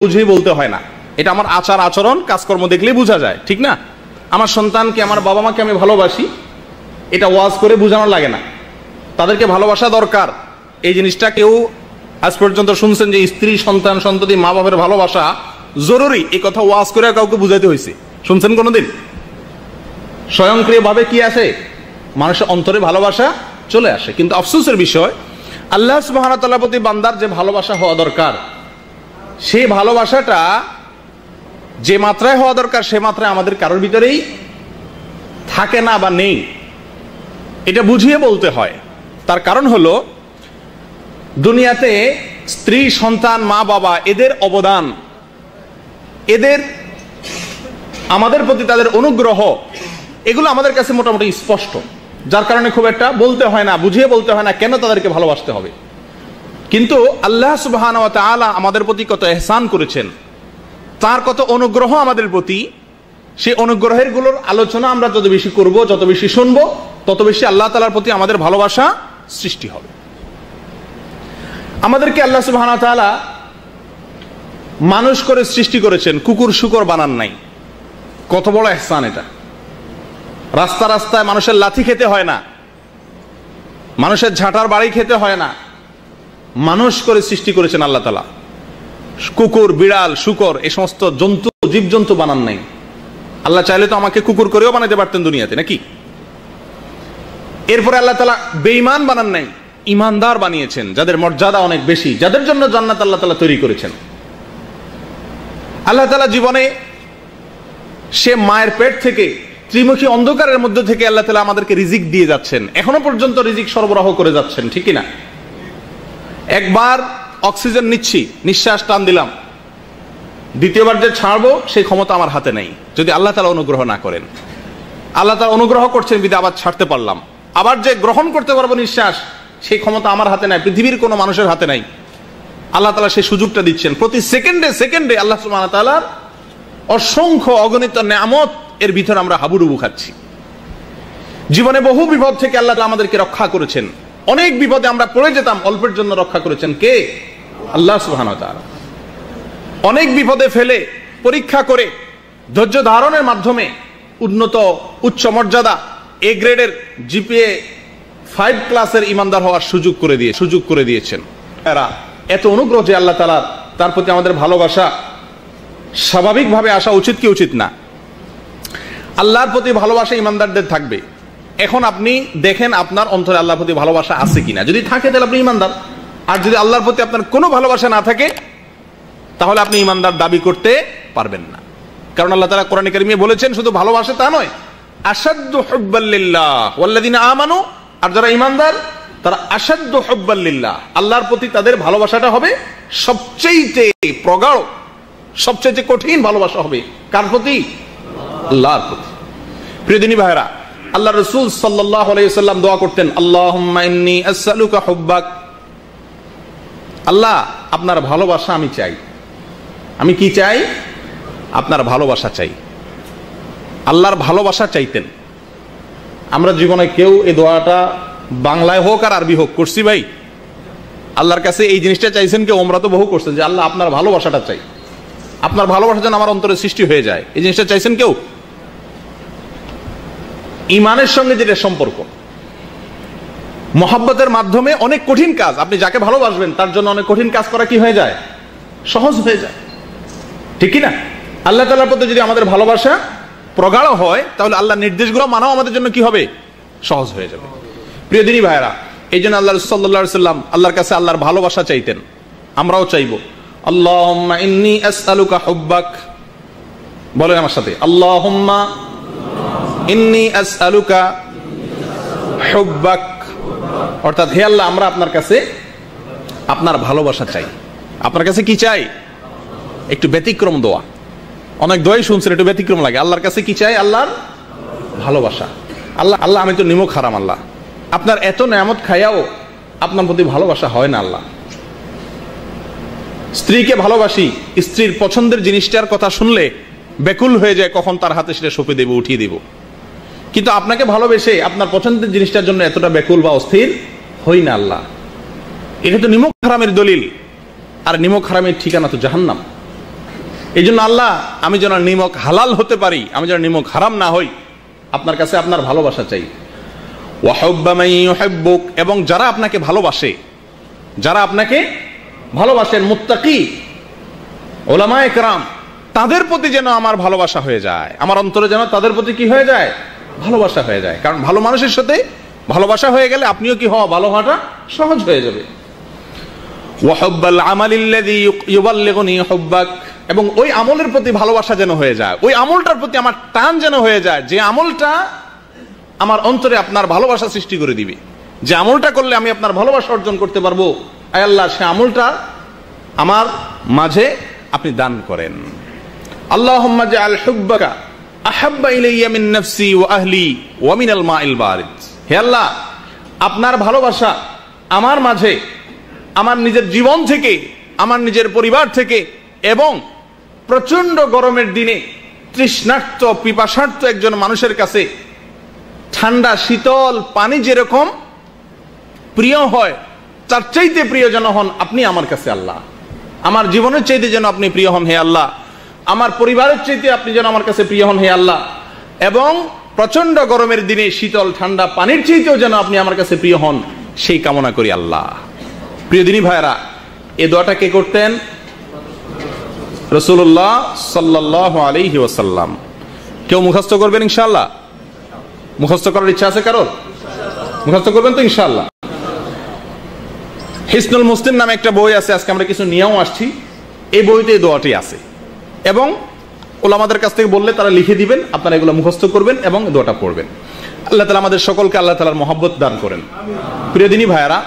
বুঝেই বলতে হয় না, এটা আমার আচার আচরণ কাজকর্ম দেখলেই বোঝা যায়, ঠিক না? আমার সন্তানকে, আমার বাবা মাকে আমি ভালোবাসি, এটা ওয়াজ করে বোঝানো লাগে না। তাদেরকে ভালোবাসা দরকার, এই জিনিসটা কেউ আজ পর্যন্ত শুনছেন যে স্ত্রী, সন্তান, সন্ততি, মা বাবার ভালোবাসা জরুরি, এই কথা ওয়াজ করে কাউকে বুঝাইতে হয়েছে? শুনছেন কোনোদিন? স্বয়ংক্রিয়ভাবে কি আসে? মানুষের অন্তরে ভালোবাসা চলে আসে। কিন্তু আফসোসের বিষয়, আল্লাহ সুবহানাহু ওয়া তাআলার প্রতি বান্দার যে ভালোবাসা হওয়া দরকার, সেই ভালোবাসাটা যে মাত্রায় হওয়া দরকার সে মাত্রায় আমাদের কারোর ভিতরেই থাকে না বা নেই। এটা বুঝিয়ে বলতে হয়। তার কারণ হলো, দুনিয়াতে স্ত্রী, সন্তান, মা বাবা, এদের অবদান, এদের আমাদের প্রতি তাদের অনুগ্রহ, এগুলো আমাদের কাছে মোটামুটি স্পষ্ট, যার কারণে খুব একটা বলতে হয় না, বুঝিয়ে বলতে হয় না কেন তাদেরকে ভালোবাসতে হবে। কিন্তু আল্লাহ সুবহানাহু ওয়া তাআলা আমাদের প্রতি কত ইহসান করেছেন, তার কত অনুগ্রহ আমাদের প্রতি, সেই অনুগ্রহের গুলোর আলোচনা আমরা যত বেশি করব, যত বেশি শুনবো, তত বেশি আল্লাহ তাআলার প্রতি আমাদের ভালোবাসা সৃষ্টি হবে। আমাদেরকে আল্লাহ সুবহানাহু ওয়া তাআলা মানুষ করে সৃষ্টি করেছেন, কুকুর শুকর বানান নাই। কত বড় ইহসান এটা! রাস্তা রাস্তায় মানুষের লাথি খেতে হয় না, মানুষের ঝাঁটার বাড়ি খেতে হয় না, মানুষ করে সৃষ্টি করেছেন আল্লাহ তাআলা। কুকুর, বিড়াল, শুকর, এই সমস্ত জন্তু, জীবজন্তু বানান নাই। আল্লাহ চাইলে তো আমাকে কুকুর করেও বানাতে পারতেন দুনিয়াতে, নাকি? এরপরে আল্লাহ তাআলা বেঈমান বানান নাই, ইমানদার বানিয়েছেন, যাদের মর্যাদা অনেক বেশি, যাদের জন্য জান্নাত আল্লাহ তাআলা তৈরি করেছেন। আল্লাহ তাআলা জীবনে সে মায়ের পেট থেকে, ত্রিমুখী অন্ধকারের মধ্যে থেকে আল্লাহ তাআলা আমাদেরকে রিজিক দিয়ে যাচ্ছেন, এখনো পর্যন্ত রিজিক সরবরাহ করে যাচ্ছেন, ঠিক না? একবার অক্সিজেন নিচ্ছি, নিঃশ্বাস টান দিলাম, দ্বিতীয়বার যে ছাড়বো সেই ক্ষমতা আমার হাতে নেই, যদি আল্লাহ তাআলা অনুগ্রহ না করেন। আল্লাহ তাআলা অনুগ্রহ করছেন বিধায় আবার ছাড়তে পারলাম। আবার যে গ্রহণ করতে পারবো নিঃশ্বাস, সেই ক্ষমতা আমার হাতে নাই, পৃথিবীর কোনো মানুষের হাতে নাই। আল্লাহ তাআলা সেই সুযোগটা দিচ্ছেন। প্রতি সেকেন্ডে সেকেন্ডে আল্লাহ সুবহানাহু ওয়া তাআলার অসংখ্য অগণিত নেয়ামত এর ভিতরে আমরা হাবুডুবু খাচ্ছি। জীবনে বহু বিপদ থেকে আল্লাহ তাআলা আমাদেরকে রক্ষা করেছেন। অনেক বিপদে আমরা পড়ে যেতাম, অল্পের জন্য রক্ষা করেছেন কে? আল্লাহ সুবহানাহু ওয়া তাআলা। অনেক বিপদে ফেলে, পরীক্ষা করে, ধৈর্য ধারণের মাধ্যমে উন্নত, উচ্চ মর্যাদা, এ গ্রেডের জিপিএ 5 ক্লাসের ইমানদার হওয়ার সুযোগ করে দিয়েছেন। এরা এত অনুগ্রহ যে আল্লাহ তাআলা, তার প্রতি আমাদের ভালোবাসা স্বাভাবিকভাবে আসা উচিত কি উচিত না? আল্লাহর প্রতি ভালোবাসা ইমানদারদের থাকবে। এখন আপনি দেখেন আপনার অন্তরে আল্লাহর প্রতি ভালোবাসা আছে কিনা। যদি থাকে তাহলে আপনি ইমানদার, আর যদি আল্লাহর প্রতি আপনার কোনো ভালোবাসা না থাকে তাহলে আপনি ইমানদার দাবি করতে পারবেন না। কারণ আল্লাহ তাআলা কোরআনে কারিমে বলেছেন, শুধু ভালোবাসা তা নয়, আশাদ্দু হুব্বাল লিল্লাহ ওয়াল্লাযিনা আমানু, আর যারা ইমানদার তারা আশাদ্দু হুব্বাল লিল্লাহ, আল্লাহর প্রতি তাদের ভালোবাসাটা হবে সবচেয়ে প্রগাঢ়, সবচেয়ে কঠিন ভালোবাসা হবে কার প্রতি? আল্লাহর প্রতি। প্রিয় দিনী ভাইরা, আল্লাহ রাসূল সাল্লাল্লাহু আলাইহি ওয়াসাল্লাম দোয়া করতেন, আল্লাহুম্মা ইন্নী আসআলুকা হুব্বাক, আল্লাহ আপনার ভালোবাসা আমি চাই। আমি কি চাই? আপনার ভালোবাসা চাই। আল্লাহর ভালোবাসা চাইতেন। আমরা জীবনে কেউ এই দোয়াটা বাংলায় হোক আর আরবি হোক করছি ভাই? আল্লাহর কাছে এই জিনিসটা চাইছেন কেউ? আমরা তো বহু করছেন যে আল্লাহ আপনার ভালোবাসাটা চাই, আপনার ভালোবাসা যেন আমার অন্তরে সৃষ্টি হয়ে যায়, এই জিনিসটা চাইছেন কেউ? ইমানের সঙ্গে যেটা সম্পর্ক, মহব্বতের মাধ্যমে অনেক কঠিন কাজ, আপনি যাকে ভালোবাসবেন তার জন্য অনেক কঠিন কাজ করা কি হয়ে যায়? সহজ হয়ে যায়, ঠিক কি না? আল্লাহ তাআলার প্রতি যদি আমাদের ভালোবাসা প্রগাঢ় হয় তাহলে আল্লাহর নির্দেশগুলো মানাও আমাদের জন্য কি হবে? সহজ হয়ে যাবে। প্রিয় দিনী ভাইরা, এই জন্য আল্লাহ রাসূল সাল্লাল্লাহু আলাইহি ওয়াসাল্লাম আল্লাহর কাছে আল্লাহর ভালোবাসা চাইতেন। আমরাও চাইবো, আল্লাহুম্মা ইন্নী আসআলুকা হুব্বাক, বলেন আমার সাথে, আল্লাহুম্মা ইন্নী আসআলুকা হুব্বাক, অর্থাৎ হে আল্লাহ আমরা আপনার কাছে আপনার ভালোবাসা চাই। আপনার কাছে কি চাই? একটু ব্যতিক্রম দোয়া, অনেক দোয়াই শুনছেন, একটু ব্যতিক্রম লাগে। আল্লাহর কাছে কি চাই? আল্লাহর ভালোবাসা। আল্লাহ আমি তো নিমক হারাম, আল্লাহ আপনার এত নেয়ামত খাইয়াও আপনার প্রতি ভালোবাসা হয় না। আল্লাহ স্ত্রীকে ভালোবাসি, স্ত্রীর পছন্দের জিনিসটার কথা শুনলে বেকুল হয়ে যায় কখন তার হাতে সেটা সঁপে দেব, উঠিয়ে দেব। কিন্তু আপনাকে ভালোবেসে আপনার পছন্দের জিনিসটার জন্য এতটা ব্যাকুল বা অস্থির হই না আল্লাহ। এটা তো নিমক হারামের দলিল, আর নিমক হারামের ঠিকানা তো জাহান্নাম। এই জন্য আল্লাহ, আমি যেন নিমক হালাল হতে পারি, আমি যেন নিমক হারাম না হই, আপনার কাছে আপনার ভালোবাসা চাই। ওয়া হুব্বা মান ইউহিব্বুক, এবং যারা আপনাকে ভালোবাসে, যারা আপনাকে ভালোবাসেন, মুত্তাকি উলামায়ে কেরাম, তাদের প্রতি যেন আমার ভালোবাসা হয়ে যায়, আমার অন্তরে যেন তাদের প্রতি কি হয়ে যায়, ভালোবাসা হয়ে যায়। কারণ ভালো মানুষের সাথে ভালোবাসা হয়ে গেলে আপনিও কি হওয়া, ভালো হওয়াটা সহজ হয়ে যাবে। ওয়া হুব্বাল আমালিল্লাযী ইউবাল্লিগুনি হুব্বাক, এবং ওই আমলের প্রতি ভালোবাসা যেন হয়ে যায়, ওই আমলটার প্রতি আমার টান যেন হয়ে যায়, যে আমলটা আমার অন্তরে আপনার ভালোবাসা সৃষ্টি করে দিবে, যে আমলটা করলে আমি আপনার ভালোবাসা অর্জন করতে পারবো। আয় আল্লাহ, সে আমলটা আমার মাঝে আপনি দান করেন। আল্লাহুম্মা জাআল হুব্বাকা আহাব্বা ইলাইয়া মিন নাফসি ওয়া আহলি ওয়া মিনাল মাইল বারিদ। হে আল্লাহ, আপনার ভালোবাসা আমার মাঝে, আমার নিজের জীবন থেকে, আমার নিজের পরিবার থেকে, এবং প্রচন্ড গরমের দিনে তৃষ্ণার্ত পিপাসার্ত একজন মানুষের কাছে ঠান্ডা শীতল পানি যেরকম প্রিয় হয়, তার চাইতে প্রিয় যেন হন আপনি আমার কাছে আল্লাহ। আমার জীবনের চাইতে যেন আপনি প্রিয় হন হে আল্লাহ, আমার পরিবারের চাইতে আপনি যেন আমার কাছে প্রিয় হন হে আল্লাহ, এবং প্রচন্ড গরমের দিনে শীতল ঠান্ডা পানির চাইতেও যেন আপনি আমার কাছে প্রিয় হন, সেই কামনা করি আল্লাহ। প্রিয় দিনী ভাইরা, এই দোয়াটা কে করতেন? রাসূলুল্লাহ সাল্লাল্লাহু আলাইহি ওয়াসাল্লাম। কেউ মুখস্থ করবেন ইনশাআল্লাহ? মুখস্থ করার ইচ্ছা আছে কারোর? মুখস্থ করবেন তো ইনশাআল্লাহ। হিসনুল মুসলিম নামে একটা বই আছে, আজকে আমরা কিছু নিয়েও আসছি। এই বইতে এই দোয়াটি আছে, এবং ওলামাদের কাছ থেকে বললে তারা লিখে দিবেন, আপনারা এগুলো মুখস্থ করবেন এবং দোয়াটা পড়বেন। আল্লাহ তাআলা আমাদের সকলকে আল্লাহ তাআলার মহব্বত দান করেন। প্রিয় দিনী ভাইয়ারা,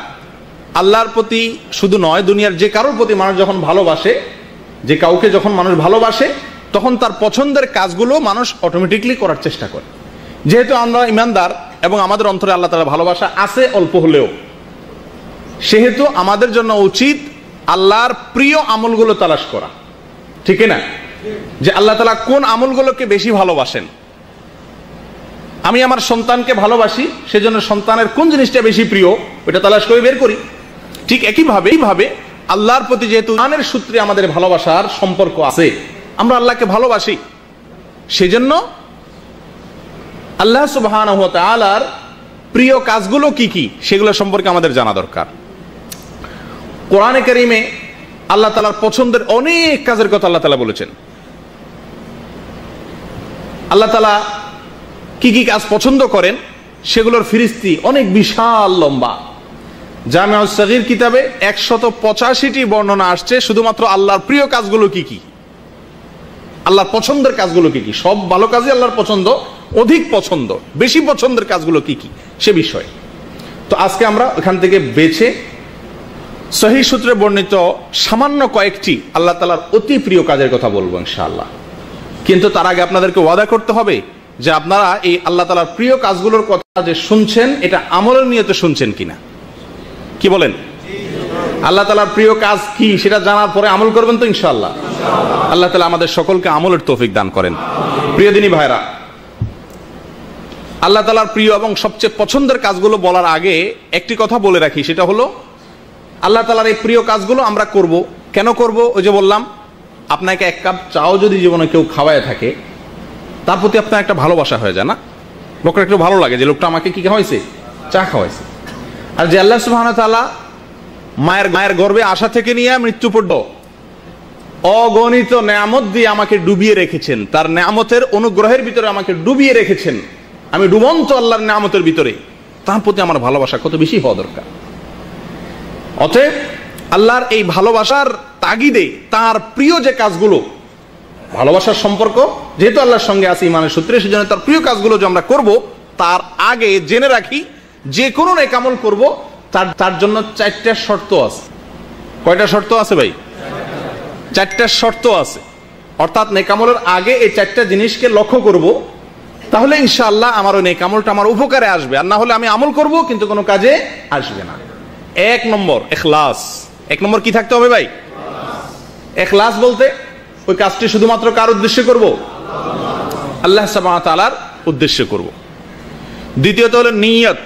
আল্লাহর প্রতি শুধু নয়, দুনিয়ার যে কারোর প্রতি মানুষ যখন ভালোবাসে, যে কাউকে যখন মানুষ ভালোবাসে, তখন তার পছন্দের কাজগুলো মানুষ অটোমেটিকলি করার চেষ্টা করে। যেহেতু আমরা ইমানদার এবং আমাদের অন্তরে আল্লাহ তাআলা ভালোবাসা আছে অল্প হলেও, সেহেতু আমাদের জন্য উচিত আল্লাহর প্রিয় আমলগুলো তালাশ করা, ঠিক না? যে আল্লাহ তাআলা কোন আমলগুলোকে বেশি ভালোবাসেন। আমি আমার সন্তানকে ভালোবাসি, সেজন্য সন্তানের কোন জিনিসটা বেশি প্রিয়, ওটা তালাশ করে বের করি। ঠিক এইভাবে আল্লাহর প্রতি যেহেতু ইমানের সূত্রে আমাদের ভালোবাসার সম্পর্ক আছে, আমরা আল্লাহকে ভালোবাসি, সেজন্য আল্লাহ সুবহানাহু ওয়া তাআলার প্রিয় কাজগুলো কি কি সেগুলো সম্পর্কে আমাদের জানা দরকার। কোরআনে কারীমে আল্লাহ তাআলার পছন্দের অনেক কাজের কথা আল্লাহ তাআলা বলেছেন। আল্লাহ তাআলা কি কি কাজ পছন্দ করেন সেগুলোর ফিরিস্তি অনেক বিশাল লম্বা। জামিউস সাগীর কিতাবে 185টি বর্ণনা আসছে শুধুমাত্র আল্লাহর প্রিয় কাজগুলো কি কি, আল্লাহর পছন্দের কাজগুলো কি কি। সব ভালো কাজই আল্লাহর পছন্দ, অধিক পছন্দ, বেশি পছন্দের কাজগুলো কি কি সে বিষয়ে। তো আজকে আমরা ওখান থেকে বেছে সহিহ সূত্রে বর্ণিত সামান্য কয়েকটি আল্লাহ তাআলার অতি প্রিয় কাজের কথা বলবো ইনশাআল্লাহ। কিন্তু তার আগে আপনাদেরকে ওয়াদা করতে হবে যে আপনারা এই আল্লাহ তাআলার প্রিয় কাজগুলোর কথা যে শুনছেন, এটা আমলের নিয়তে শুনছেন কিনা। কি বলেন? আল্লাহ তাআলার প্রিয় কাজ কি সেটা জানার পরে আমল করবেন তো ইনশাআল্লাহ। আল্লাহ তাআলা আমাদের সকলকে আমলের তৌফিক দান করেন। প্রিয় দিনী ভাইরা, আল্লাহ তাআলার প্রিয় এবং সবচেয়ে পছন্দের কাজগুলো বলার আগে একটি কথা বলে রাখি, সেটা হলো আল্লাহ তাআলার এই প্রিয় কাজগুলো আমরা করব কেন করব? ওই যে বললাম, আপনাকে এক কাপ চাও যদি জীবনে কেউ খাওয়ায় থাকে, তার প্রতি আপনার একটা ভালোবাসা হয়ে যায় না? লোকটা একটু ভালো লাগে যে লোকটা আমাকে কি খাওয়াইছে, চা খাওয়াইছে। আর যে আল্লাহ সুবহানাহু ওয়া তাআলা মায়ের গর্ভে আসা থেকে নিয়ে মৃত্যু পর্যন্ত অগণিত নেয়ামত দিয়ে আমাকে ডুবিয়ে রেখেছেন, তার নেয়ামতের অনুগ্রহের ভিতরে আমাকে ডুবিয়ে রেখেছেন, আমি ডুবন্ত আল্লাহর নেয়ামতের ভিতরে, তার প্রতি আমার ভালোবাসা কত বেশি হওয়া দরকার। অতএব আল্লাহর এই ভালোবাসার তাগিদে তার প্রিয় যে কাজগুলো, ভালোবাসার সম্পর্ক যেহেতু আল্লাহর সঙ্গে আছে ইমানের সূত্রে, সেজন্য তার প্রিয় কাজগুলো যে আমরা করব, তার আগে জেনে রাখি যে কোনো নেক আমল করব তার জন্য 4টা শর্ত আছে। কয়টা শর্ত আছে ভাই? 4টা শর্ত আছে। অর্থাৎ নেক আমলের আগে এই 4টা জিনিসকে লক্ষ্য করব, তাহলে ইনশাআল্লাহ আমার ওই নেক আমলটা আমার উপকারে আসবে। আর না হলে আমি আমল করব কিন্তু কোনো কাজে আসবে না। 1 নম্বর ইখলাস। 1 নম্বর কি থাকতে হবে ভাই? ইখলাস বলতে ওই কাজটি শুধুমাত্র কার উদ্দেশ্যে করব? আল্লাহ সুবহানাহু ওয়া তাআলার উদ্দেশ্যে করব। দ্বিতীয়ত হলো নিয়ত।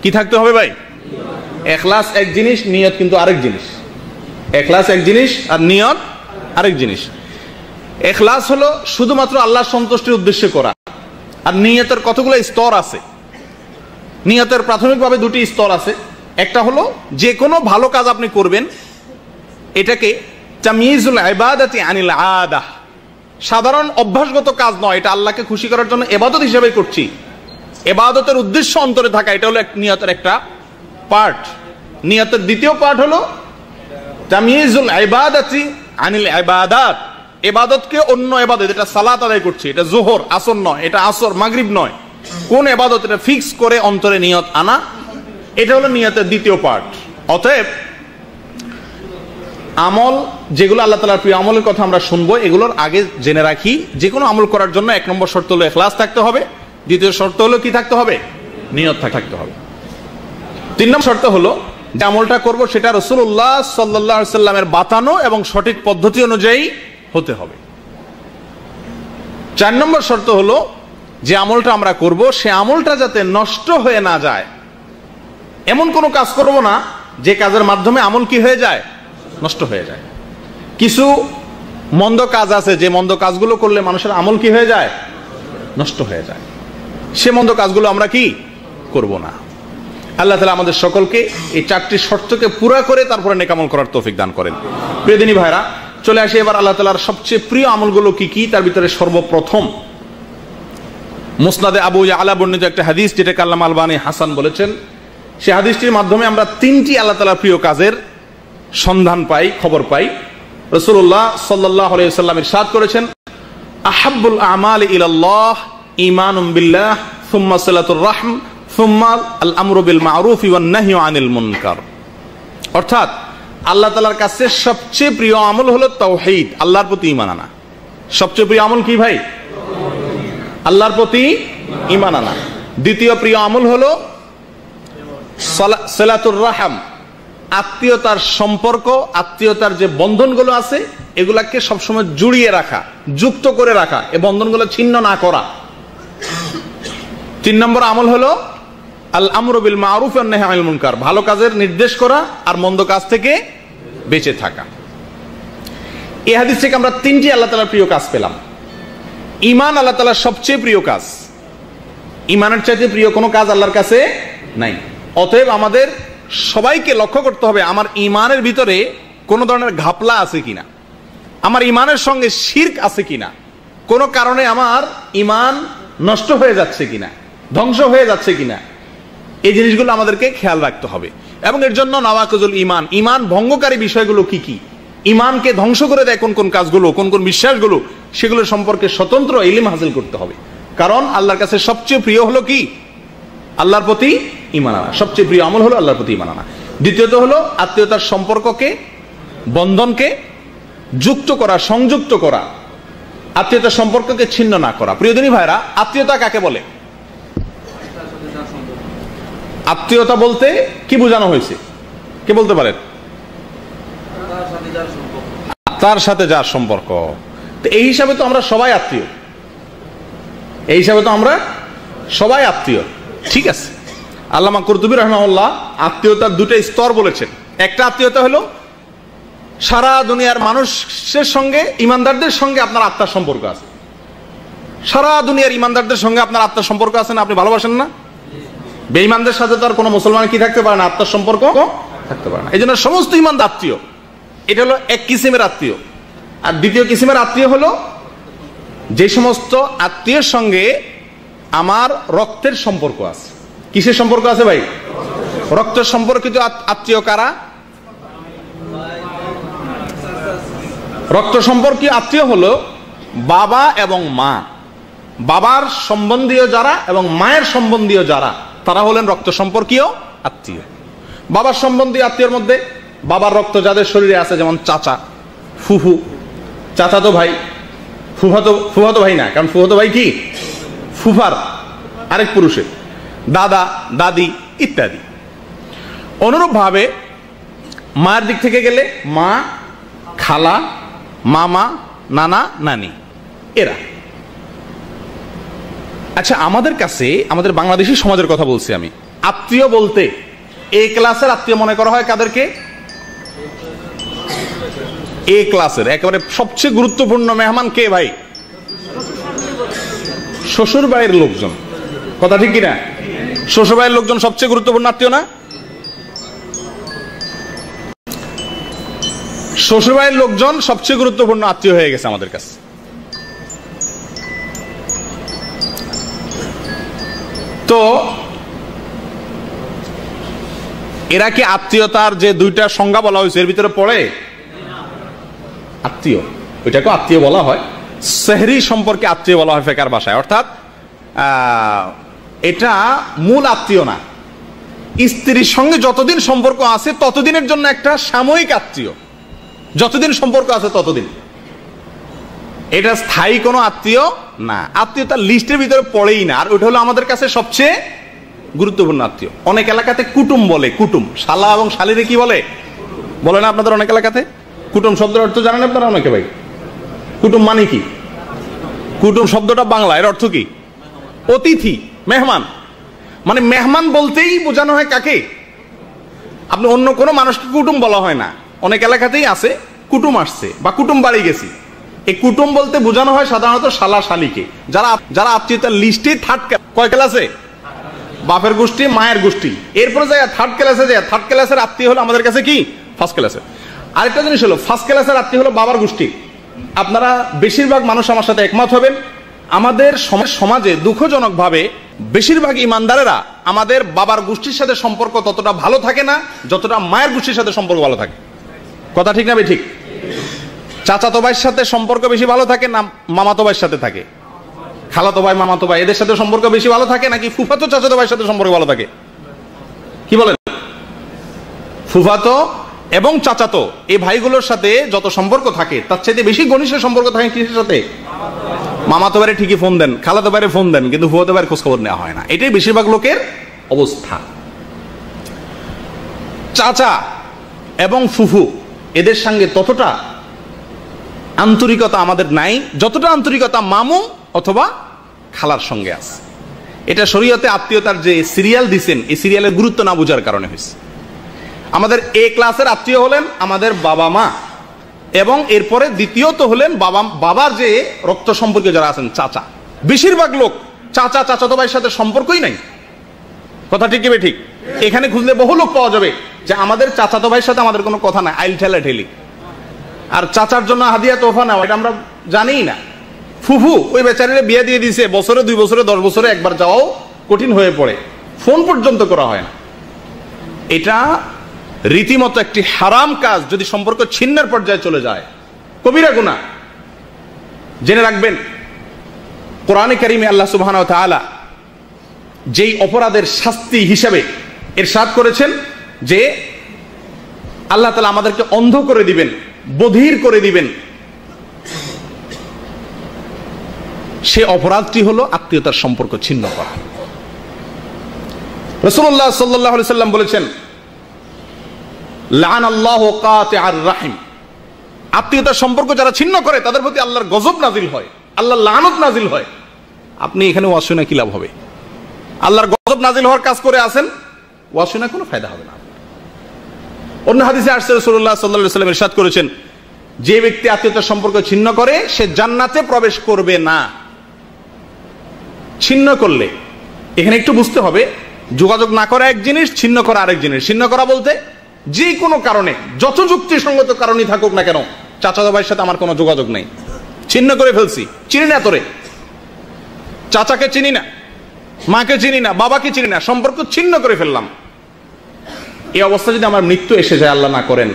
কি থাকতে হবে ভাই? ইখলাস এক জিনিস, নিয়ত কিন্তু আরেক জিনিস। ইখলাস এক জিনিস আর নিয়ত আরেক জিনিস। ইখলাস হলো শুধুমাত্র আল্লাহর সন্তুষ্টির উদ্দেশ্যে করা, আর নিয়তের কতগুলো স্তর আছে। নিয়তের প্রাথমিকভাবে দুটি স্তর আছে। একটা হলো যে কোনো ভালো কাজ আপনি করবেন, এটাকে তাময়িজুল ইবাদাতি আনিল আদা, সাধারণ অভ্যাসগত কাজ নয়, এটা আল্লাহকে খুশি করার জন্য ইবাদত হিসেবে করছি, ইবাদতের উদ্দেশ্য অন্তরে থাকা, এটা হলো নিয়তের একটা পার্ট। নিয়তের দ্বিতীয় পার্ট হলো তাময়িজুল ইবাদাতি আনিল ইবাদাত, ইবাদতকে অন্য ইবাদত, এটা সালাত আদায় করছি, এটা যোহর আসর নয়, এটা আসর মাগরিব নয়, কোন ইবাদত এটা ফিক্স করে অন্তরে নিয়ত আনা, এটা হলো নিয়তের দ্বিতীয় পার্ট। অতএব আমল যেগুলো আল্লাহ তাআলার প্রিয় আমলের কথা আমরা শুনবো, এগুলোর আগে জেনে রাখি যে কোনো আমল করার জন্য এক নম্বর শর্ত হলো ইখলাস থাকতে হবে, দ্বিতীয় শর্ত হলো কি থাকতে হবে? নিয়ত থাকতে হবে। তিন নম্বর শর্ত হলো যে আমলটা করব সেটা রাসূলুল্লাহ সাল্লাল্লাহু আলাইহি সাল্লামের বাতানো এবং সঠিক পদ্ধতি অনুযায়ী হতে হবে। চার নম্বর শর্ত হলো যে আমলটা আমরা করব সে আমলটা যাতে নষ্ট হয়ে না যায়, এমন কোনো কাজ করব না যে কাজের মাধ্যমে আমল কি হয়ে যায়? নষ্ট হয়ে যায়। কিছু মন্দ কাজ আছে যে মন্দ কাজগুলো করলে মানুষের আমল কি হয়ে যায়? নষ্ট হয়ে যায়। সে মন্দ কাজগুলো আমরা কি করব না। আল্লাহ তাআলা আমাদের সকলকে এই চারটি শর্তকে পুরা করে তারপরে নেক আমল করার তৌফিক দান করেন। প্রিয় দিনী ভাইরা, চলে আসি এবার আল্লাহ তাআলার সবচেয়ে প্রিয় আমলগুলো কি কি। তার ভিতরে সর্বপ্রথম মুসনাদে আবু ইয়ালা বর্ণিত একটা হাদিস, যেটাকে আল্লামা আলবানী হাসান বলেছেন। সেই হাদিসটির মাধ্যমে আমরা তিনটি আল্লাহ তাআলার প্রিয় কাজের সন্ধান পাই, খবর পাই। রাসূলুল্লাহ সাল্লাল্লাহু আলাইহি ওয়াসাল্লাম ইরশাদ করেছেন, আহাব্বুল আমালি ইলাল্লাহ ঈমানুম বিল্লাহ সুম্মা সিলাতুর রাহম সুম্মা আল আমরু বিল মা'রুফি ওয়ান নাহয়ু আনিল মুনকার। অর্থাৎ আল্লাহ তাআলার কাছে সবচেয়ে প্রিয় আমল হলো তাওহীদ, আল্লাহর প্রতি ঈমান আনা। সবচেয়ে প্রিয় আমল কি ভাই? আল্লাহর প্রতি ঈমান আনা। দ্বিতীয় প্রিয় আমল হলো সিলাতুর রাহম, আত্মীয়তার সম্পর্ক, আত্মীয়তার যে বন্ধনগুলো আছে এগুলাকে সবসময় জুড়িয়ে রাখা, যুক্ত করে রাখা, এই বন্ধনগুলো ছিন্ন না করা। তিন নম্বর আমল হলো আল আমরু বিল মা'রুফ ওয়ান নাহয়ু আনিল মুনকার, ভালো কাজের নির্দেশ করা আর মন্দ কাজ থেকে বেঁচে থাকা। এই হাদিস থেকে আমরা তিনটি আল্লাহ তাআলার প্রিয় কাজ পেলাম। ঈমান আল্লাহ তাআলার সবচেয়ে প্রিয় কাজ, ঈমানের চাইতে প্রিয় কোনো কাজ আল্লাহর কাছে নাই। অতএব আমাদের সবাইকে লক্ষ্য করতে হবে আমার ঈমানের ভিতরে কোনো ধরনের ঘাপলা আছে কিনা, আমার ঈমানের সঙ্গে শিরক আছে কিনা, কোনো কারণে আমার ঈমান নষ্ট হয়ে যাচ্ছে কিনা, ধ্বংস হয়ে যাচ্ছে কিনা, এই জিনিসগুলো আমাদেরকে খেয়াল রাখতে হবে। এবং এর জন্য নওয়াকিজুল ঈমান, ঈমান ভঙ্গকারী বিষয়গুলো কি কি, ঈমানকে ধ্বংস করে দেয় কোন কোন কাজগুলো, কোন কোন বিশ্বাসগুলো, সেগুলো সম্পর্কে স্বতন্ত্র ইলম হাসিল করতে হবে। কারণ আল্লাহর কাছে সবচেয়ে প্রিয় হলো কি? আল্লাহর প্রতি ঈমান আনা। সবচেয়ে প্রিয় আমল হলো আল্লাহর প্রতি ঈমান আনা। দ্বিতীয়ত হলো আত্মীয়তার সম্পর্ককে, বন্ধনকে যুক্ত করা, সংযুক্ত করা, আত্মীয়তার সম্পর্ককে ছিন্ন না করা। প্রিয় দিনী ভাইরা, আত্মীয়তা কাকে বলে? আত্মীয়তা বলতে কি বোঝানো হয়েছে? কে বলতে পারেন? তার সাথে যার সম্পর্ক। তো এই হিসাবে তো আমরা সবাই আত্মীয়, এই হিসাবে তো আমরা সবাই আত্মীয়। ঠিক আছে, আল্লামা কুরতুবী রাহিমাহুল্লাহ আত্মীয়তার দুটো স্তর বলেছেন। একটা আত্মীয়তা হলো সারা দুনিয়ার মানুষের সঙ্গে, ইমানদারদের সঙ্গে আপনার আত্মার সম্পর্ক আছে। সারা দুনিয়ার ইমানদারদের সঙ্গে আপনার আত্মার সম্পর্ক আছে না? আপনি ভালোবাসেন না? বেঈমানদের সাথে তো আর কোনো মুসলমান কি থাকতে পারে না? আত্মার সম্পর্ক থাকতে পারে না। এই জন্য সমস্ত ইমানদার আত্মীয়। এটা হলো এক কিসিমের আত্মীয়। আর দ্বিতীয় কিসিমের আত্মীয় হলো যে সমস্ত আত্মীয়ের সঙ্গে আমার রক্তের সম্পর্ক আছে। কিসের সম্পর্ক আছে ভাই? রক্তের সম্পর্কিত আত্মীয় কারা? রক্ত সম্পর্কীয় আত্মীয় হলো বাবা এবং মা। বাবার সম্বন্ধীয় যারা এবং মায়ের সম্বন্ধীয় যারা, তারা হলেন রক্ত সম্পর্কীয় আত্মীয়। বাবার সম্বন্ধীয় আত্মীয়ের মধ্যে বাবার রক্ত যাদের শরীরে আছে, যেমন চাচা, ফুফু, চাচাতো ভাই, ফুফাতো ভাই না, কারণ ফুফাতো ভাই কি? ফুফার আরেক পুরুষের, দাদা, দাদি ইত্যাদি। অনুরূপ ভাবে মায়ের দিক থেকে গেলে মা, খালা, মামা, নানা, নানি, এরা। আচ্ছা, আমাদের কাছে, আমাদের বাংলাদেশী সমাজের কথা বলছি আমি, আত্মীয় বলতে এ ক্লাসের আত্মীয় মনে করা হয় কাদেরকে? এ ক্লাসের একেবারে সবচেয়ে গুরুত্বপূর্ণ মেহমান কে ভাই? শ্বশুর বাড়ির লোকজন। কথা ঠিক কিনা? শ্বশুর বাড়ির লোকজন সবচেয়ে গুরুত্বপূর্ণ আত্মীয় না? শ্বশুর বাড়ির লোকজন সবচেয়ে গুরুত্বপূর্ণ আত্মীয় হয়ে গেছে আমাদের কাছে। তো এরা কি আত্মীয়তার যে দুইটা সংজ্ঞা বলা হয়েছে এর ভিতরে পড়ে? আত্মীয়, ওইটাকে আত্মীয় বলা হয়। সেহরি সম্পর্কে আত্মীয় বলা হয় ফিকহের ভাষায়, অর্থাৎ এটা মূল আত্মীয় না। স্ত্রীর সঙ্গে যতদিন সম্পর্ক আছে ততদিনের জন্য একটা সাময়িক আত্মীয়, যতদিন সম্পর্ক আছে ততদিন। এটা স্থায়ী কোনো আত্মীয় না, আত্মীয়তার লিস্টের ভিতরে পড়েই না। আর ওটা হলো আমাদের কাছে সবচেয়ে গুরুত্বপূর্ণ আত্মীয়। অনেক এলাকাতে কুটুম বলে, কুটুম। শালা এবং শালিরে কি বলে? বলে না আপনাদের অনেক এলাকাতে? কুটুম শব্দের অর্থ জানেন আপনারা অনেকে ভাই? কুটুম মানে কি? কুটুম শব্দটা বাংলা, এর অর্থ কি? অতিথি, মেহমান। মানে মেহমান বলতেই বোঝানো হয় কাকে? আপনি অন্য কোনো মানুষকে কুটুম বলা হয় না। অনেক এলাকাতেই আছে কুটুম আসছে বা কুটুম বাড়ি গেছি। এই কুটুম বলতে বোঝানো হয় সাধারণত শালা শালিকে, যারা আত্মীয়তার লিস্টে থার্ড, কয় ক্লাসে? বাপের গোষ্ঠী, মায়ের গোষ্ঠী। এরপরে যায় থার্ড ক্লাসে, যায় থার্ড ক্লাসের আত্মীয় হলো আমাদের কাছে কি? ফার্স্ট ক্লাসে। আরেকটা জিনিস হলো, ফার্স্ট ক্লাসের আত্মীয় হলো বাবার গোষ্ঠী। আপনারা বেশিরভাগ মানুষ আমার সাথে একমত হবেন, আমাদের সমাজে দুঃখজনক ভাবে বেশিরভাগ ইমানদারেরা আমাদের বাবার গোষ্ঠীর সাথে সম্পর্ক ততটা ভালো থাকে না যতটা মায়ের গোষ্ঠীর সাথে সম্পর্ক ভালো থাকে। কথা ঠিক না বে ঠিক? চাচাতো ভাইয়ের সাথে সম্পর্ক বেশি ভালো থাকে না মামাতো ভাইয়ের সাথে থাকে? খালাতো ভাই, মামাতো ভাই, এদের সাথে সম্পর্ক বেশি ভালো থাকে নাকি ফুফাতো চাচাতো ভাইয়ের সাথে সম্পর্ক ভালো থাকে? কি বলেন? ফুফাতো এবং চাচাতো এই ভাইগুলোর সাথে যত সম্পর্ক থাকে তার চাইতে বেশি ঘনিষ্ঠ সম্পর্ক থাকে কিসের সাথে? মামাতো ভাইরে ঠিকই ফোন দেন, খালাতো ভাইরে ফোন দেন, কিন্তু ফুফাতো ভাইয়ের খোঁজ খবর নেওয়া হয় না। এটাই বেশিরভাগ লোকের অবস্থা। চাচা এবং ফুফু এদের সঙ্গে ততটা আন্তরিকতা আমাদের নাই যতটা আন্তরিকতা মামু অথবা খালার সঙ্গে আছে। এটা শরীয়তে আত্মীয়তার যে সিরিয়াল দিচ্ছেন, এই সিরিয়ালের গুরুত্ব না বোঝার কারণে হয়েছে। আমাদের এ ক্লাসের আত্মীয় হলেন আমাদের বাবা মা, এবং এরপরে দ্বিতীয়ত হলেন বাবার যে রক্ত সম্পর্কে যারা আছেন চাচা। বেশিরভাগ লোক চাচা চাচাতো ভাইয়ের সাথে সম্পর্কই নাই। কথা ঠিক কি ঠিক? এখানে খুঁজলে বহু লোক পাওয়া যাবে যে আমাদের চাচাতো ভাইয়ের সাথে আমাদের কোনো কথা নাই, আইল ঠেলা ঠেলি। আর চাচার জন্য হাদিয়া তোফা নেওয়া, এটা আমরা জানিই না। ফুফু ওই বেচারিরে বিয়ে দিয়ে দিয়েছে, বছরে 2 বছরে 10 বছরে একবার যাওয়াও কঠিন হয়ে পড়ে, ফোন পর্যন্ত করা হয় না। এটা রীতিমতো একটি হারাম কাজ। যদি সম্পর্ক ছিন্নের পর্যায়ে চলে যায়, কবিরা গুনাহ। জেনে রাখবেন, কোরআনে কারিমে আল্লাহ সুবহানাহু ওয়া তাআলা যেই অপরাধের শাস্তি হিসাবে ইরশাদ করেছেন যে আল্লাহ তাআলা আমাদেরকে অন্ধ করে দিবেন, বধির করে দিবেন, সে অপরাধটি হলো আত্মীয়তার সম্পর্ক ছিন্ন করা। রাসূলুল্লাহ সাল্লাল্লাহু আলাইহি সাল্লাম বলেছেন, লাআনাল্লাহু কাতিআর রাহিম। আত্মীয়তার সম্পর্ক যারা ছিন্ন করে তাদের প্রতি আল্লাহর গজব নাজিল হয়, আল্লাহর লানত নাজিল হয়। আপনি এখানে ওয়াজ শুনে কি লাভ হবে? আল্লাহর গজব নাজিল হওয়ার কাজ করে আছেন, ওয়াজ শুনে কোনো ফায়দা হবে না। অন্য হাদিসে আসছে রাসূলুল্লাহ সাল্লাল্লাহু আলাইহি সাল্লাম ইরশাদ করেছেন, যে ব্যক্তি আত্মীয়তার সম্পর্ক ছিন্ন করে সে জান্নাতে প্রবেশ করবে না। ছিন্ন করলে এখানে একটু বুঝতে হবে, যোগাযোগ না করা এক জিনিস, ছিন্ন করা আরেক জিনিস। ছিন্ন করা বলতে যে কোনো কারণে, যত যুক্তিসঙ্গত কারণই থাকুক না কেন, চাচাতো ভাইয়ের সাথে আমার কোনো যোগাযোগ নেই, ছিন্ন করে ফেলছি। চিনি না তোরে, চাচাকে চিনি না, মাকে চিনি না, বাবাকে চিনি না, সম্পর্ক ছিন্ন করে ফেললাম। এই অবস্থা যদি আমার মৃত্যু এসে যায়, আল্লাহ না করেন,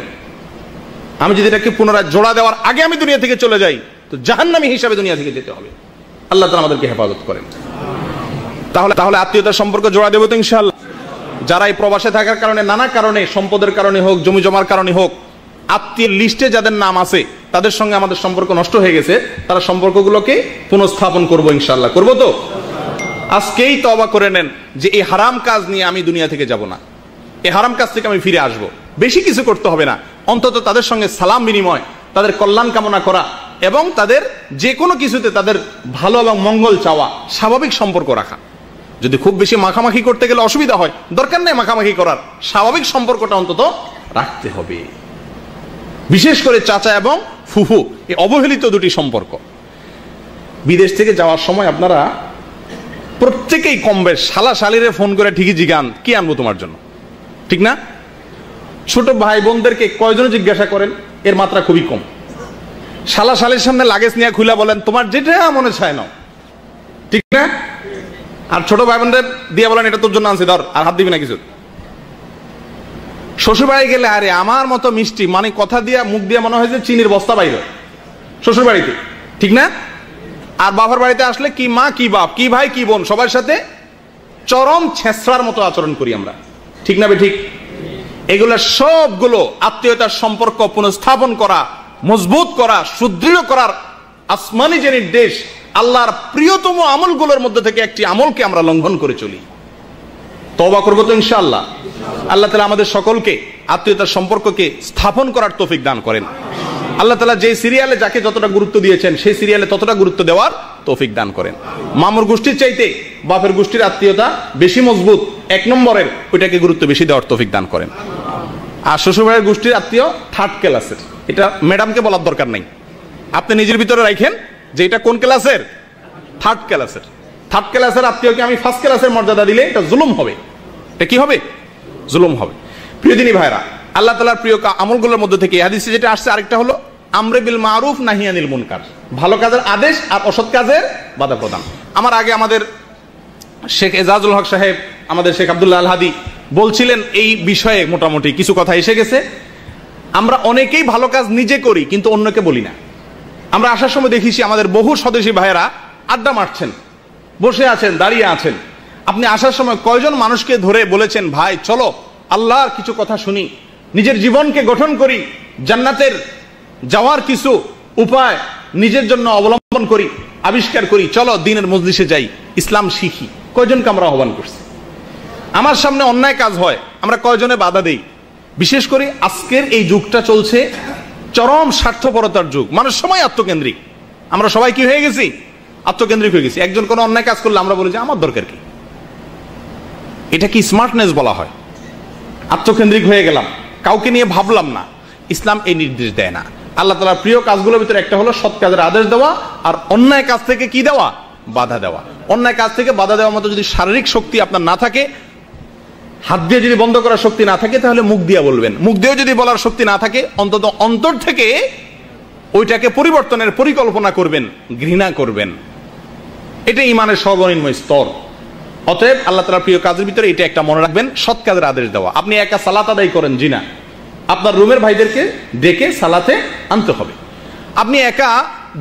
আমি যদি এটাকে পুনরায় জোড়া দেওয়ার আগে আমি দুনিয়া থেকে চলে যাই, তো জাহান্নামী হিসাবে দুনিয়া থেকে যেতে হবে। আল্লাহ তাআলা আমাদেরকে হেফাজত করেন। তাহলে আত্মীয়তার সম্পর্ক জোড়া দেব তো ইনশাআল্লাহ। যারা এই প্রবাসে থাকার কারণে, নানা কারণে, সম্পদের কারণে হোক, জমি জমার কারণে হোক, আত্মীয় লিস্টে যাদের নাম আছে তাদের সঙ্গে আমাদের সম্পর্ক নষ্ট হয়ে গেছে, তারা সম্পর্কগুলোকে পুনঃস্থাপন করবো ইনশাআল্লাহ। করবো তো? আজকেই তওবা করে নেন যে এই হারাম কাজ নিয়ে আমি দুনিয়া থেকে যাব না, এই হারাম কাজ থেকে আমি ফিরে আসব। বেশি কিছু করতে হবে না, অন্তত তাদের সঙ্গে সালাম বিনিময়, তাদের কল্যাণ কামনা করা, এবং তাদের যে কোনো কিছুতে তাদের ভালো এবং মঙ্গল চাওয়া, স্বাভাবিক সম্পর্ক রাখা। যদি খুব বেশি মাখামাখি করতে গেলে অসুবিধা হয়, দরকার নেই মাখামাখি করার, স্বাভাবিক সম্পর্কটা অন্তত রাখতে হবে। বিশেষ করে চাচা এবং ফুফু, এই অবহেলিত দুটি সম্পর্ক। বিদেশ থেকে যাওয়ার সময় আপনারা প্রত্যেকেই কম বেশ শালা শালিরে ফোন করে ঠিকই জিজ্ঞান কি আনবো তোমার জন্য, ঠিক না? ছোট ভাই বোনদেরকে কয়জন জিজ্ঞাসা করেন? এর মাত্রা খুবই কম। শালা শালির সামনে লাগেজ নিয়ে খুলে বলেন তোমার যেটা মনে চায় নাও, ঠিক না? আর ছোট ভাই বোনদের দিয়ে বলেন এটা তোর জন্য আনছি, ধর, আর হাত দিবি না কিছু। শ্বশুর বাড়ি গেলে আরে আমার মতো মিষ্টি, মানে কথা দিয়া মুখ দিয়ে মনে হয় যে চিনির বস্তা বাইরে শ্বশুর বাড়িতে, ঠিক না? আর বাবার বাড়িতে আসলে কি মা কি বাপ কি ভাই কি বোন সবার সাথে চরম ছেঁচড়ার মতো আচরণ করি আমরা, ঠিক না? ঠিক। এগুলো সবগুলো আত্মীয়তার সম্পর্ক পুনঃস্থাপন করা, মজবুত করা, সুদৃঢ় করার আসমানি যে নির্দেশ, আল্লাহর প্রিয়তম আমলগুলোর মধ্যে থেকে একটি আমলকে আমরা লঙ্ঘন করে চলি। তওবা করবো তো ইনশাআল্লাহ। আল্লাহ তাআলা আমাদের সকলকে আত্মীয়তার সম্পর্ককে স্থাপন করার তৌফিক দান করেন। আল্লাহ তাআলা যে সিরিয়ালে যাকে যতটা গুরুত্ব দিয়েছেন সেই সিরিয়ালে ততটা গুরুত্ব দেওয়ার তৌফিক দান করেন। মামুর গোষ্ঠীর চাইতে বাপের গোষ্ঠীর আত্মীয়তা বেশি মজবুত, এক নম্বরের, ওইটাকে গুরুত্ব বেশি দেওয়ার তৌফিক দান করেন। আর শ্বশুরবাড়ির গোষ্ঠীর আত্মীয় থার্ড ক্লাসের, এটা ম্যাডামকে বলার দরকার নাই, আপনি নিজের ভিতরে রাখেন যে এটা কোন ক্লাসের? থার্ড ক্লাসের। থার্ড ক্লাসের আত্মীয়কে আমি ফার্স্ট ক্লাসের মর্যাদা দিলে এটা জুলুম হবে। এটা কি হবে? জুলুম হবে। প্রিয় দিনী ভাইরা, আল্লাহ তাআলার প্রিয় আমলগুলোর মধ্যে থেকে হাদিসে যেটা আসছে আরেকটা হলো আমরে বিল মারুফ নাহি আনিল মুনকার, ভালো কাজের আদেশ আর অসৎ কাজের বাধা প্রদান। আমার আগে আমাদের শেখ এজাজুল হক সাহেব, আমাদের শেখ আব্দুল্লাহ আল হাদি বলছিলেন এই বিষয়ে মোটামুটি কিছু কথা এসে গেছে। আমরা অনেকেই ভালো কাজ নিজে করি কিন্তু অন্যকে বলি না। আমরা আসার সময় দেখেছি আমাদের বহু স্বদেশী ভাইয়েরা আড্ডা মারছেন, বসে আছেন, দাঁড়িয়ে আছেন। আপনি আসার সময় কয়জন মানুষকে ধরে বলেছেন ভাই চলো আল্লাহর কিছু কথা শুনি, নিজের জীবনকে গঠন করি, জান্নাতের যাওয়ার কিছু উপায় নিজের জন্য অবলম্বন করি, আবিষ্কার করি, চলো দ্বীনের মজলিসে যাই, ইসলাম শিখি? কয়জনকে আমরা আহ্বান করছি? আমার সামনে অন্যায় কাজ হয়, আমরা কয়জনে বাধা দেই? বিশেষ করে আজকের এই যুগটা চলছে চরম স্বার্থপরতার যুগ, মানুষ সময় আত্মকেন্দ্রিক। আমরা সবাই কি হয়ে গেছি? আত্মকেন্দ্রিক হয়ে গেছি। একজন কোনো অন্যায় কাজ করলে আমরা বলি যে আমার দরকার কি? এটা কি স্মার্টনেস বলা হয়? আত্মকেন্দ্রিক হয়ে গেলাম, কাউকে নিয়ে ভাবলাম না। ইসলাম এই নির্দেশ দেয় না। আল্লাহ তাআলার প্রিয় কাজগুলোর ভিতরে একটা হলো সৎ কাজের আদেশ দেওয়া, আর অন্যায় কাজ থেকে কি দেওয়া? বাধা দেওয়া। অন্যায় কাজ থেকে বাধা দেওয়ার মতো যদি শারীরিক শক্তি আপনার না থাকে, হাত দিয়ে যদি বন্ধ করার শক্তি না থাকে, তাহলে মুখ দিয়ে বলবেন। মুখ দিয়েও যদি বলার শক্তি না থাকে, অন্তত অন্তর থেকে ওইটাকে পরিবর্তনের পরিকল্পনা করবেন, ঘৃণা করবেন। এটা ঈমানের সর্বনিম্ন স্তর। অতএব আল্লাহ তাআলার প্রিয় কাজের ভিতরে এটা একটা মনে রাখবেন, সৎ কাজের আদেশ দেওয়া। আপনি একা সালাত আদায় করেন, জি না, আপনার রুমের ভাইদেরকে ডেকে সালাতে আনতে হবে। আপনি একা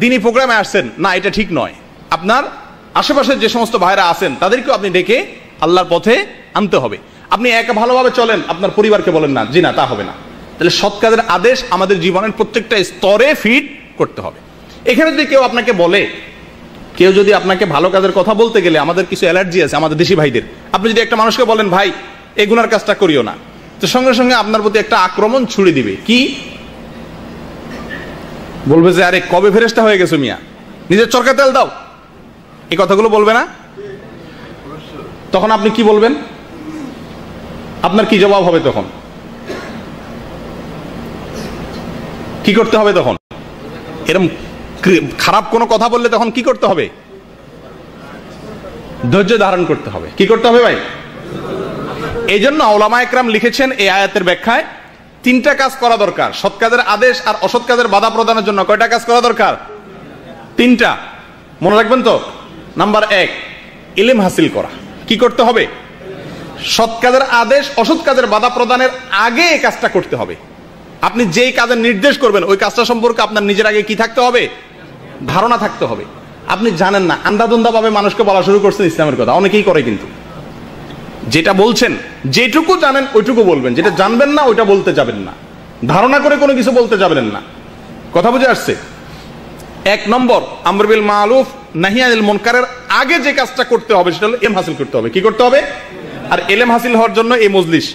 দিনী প্রোগ্রামে আসছেন, না, এটা ঠিক নয়। আপনার আশেপাশের যে সমস্ত ভাইরা আছেন তাদেরকেও আপনি ডেকে আল্লাহর পথে আনতে হবে। আপনি একা ভালোভাবে চলেন, আপনার পরিবারকে বলেন না, জি না, তা হবে না। তাহলে সৎ কাজের আদেশ আমাদের জীবনের প্রত্যেকটা স্তরে ফিট করতে হবে। এখানে যদি কেউ আপনাকে বলে, কেউ যদি আপনাকে ভালো কাজের কথা বলতে গেলে, আমাদের কিছু অ্যালার্জি আছে আমাদের দেশি ভাইদের, আপনি যদি একটা মানুষকে বলেন ভাই এই গুনার কাজটা করিও না, তো সঙ্গে সঙ্গে আপনার প্রতি একটা আক্রমণ ছুড়ে দিবে। কি বলবে? যে আরে কবে ফেরেশতা হয়ে গেছো মিয়া, নিজের চরকা তেল দাও, এই কথাগুলো বলবে না? তখন আপনি কি বলবেন? আপনার কি জবাব হবে তখন? কি করতে হবে তখন? এরকম খারাপ কোনো কথা বললে তখন কি করতে হবে? ধৈর্য ধারণ করতে হবে। কি করতে হবে ভাই? এই জন্য উলামায়ে কেরাম লিখেছেন এই আয়াতের ব্যাখ্যায়, তিনটা কাজ করা দরকার। সৎ কাজের আদেশ আর অসৎ কাজের বাধা প্রদানের জন্য কয়টা কাজ করা দরকার? তিনটা। মনে রাখবেন তো। নাম্বার 1, ইলম হাসিল করা। কি করতে হবে? সৎ কাজের আদেশ অসৎ কাজের বাধা প্রদানের আগে এই কাজটা করতে হবে। আপনি যেই কাজের নির্দেশ করবেন ওই কাজটা সম্পর্কে আপনার নিজের আগে কি থাকতে হবে? ধারণা থাকতে হবে। আপনি জানেন না, আন্দাদুন্দা ভাবে মানুষকে বলা শুরু করছেন ইসলামের কথা, অনেকেই করে, কিন্তু যেটা বলছেন যেটুকু জানেন ওইটুকু বলবেন, যেটা জানবেন না ওইটা বলতে যাবেন না, ধারণা করে কোনো কিছু বলতে যাবেন না। কথা বুঝে আসছে? 1 নম্বর, আমর বিল মারুফ নাহি আনিল মুনকারের আগে যে কাজটা করতে হবে সেটা হলো ইলম হাসিল করতে হবে। কি করতে হবে? আর ইলম হাসিল হওয়ার জন্য এই মজলিস,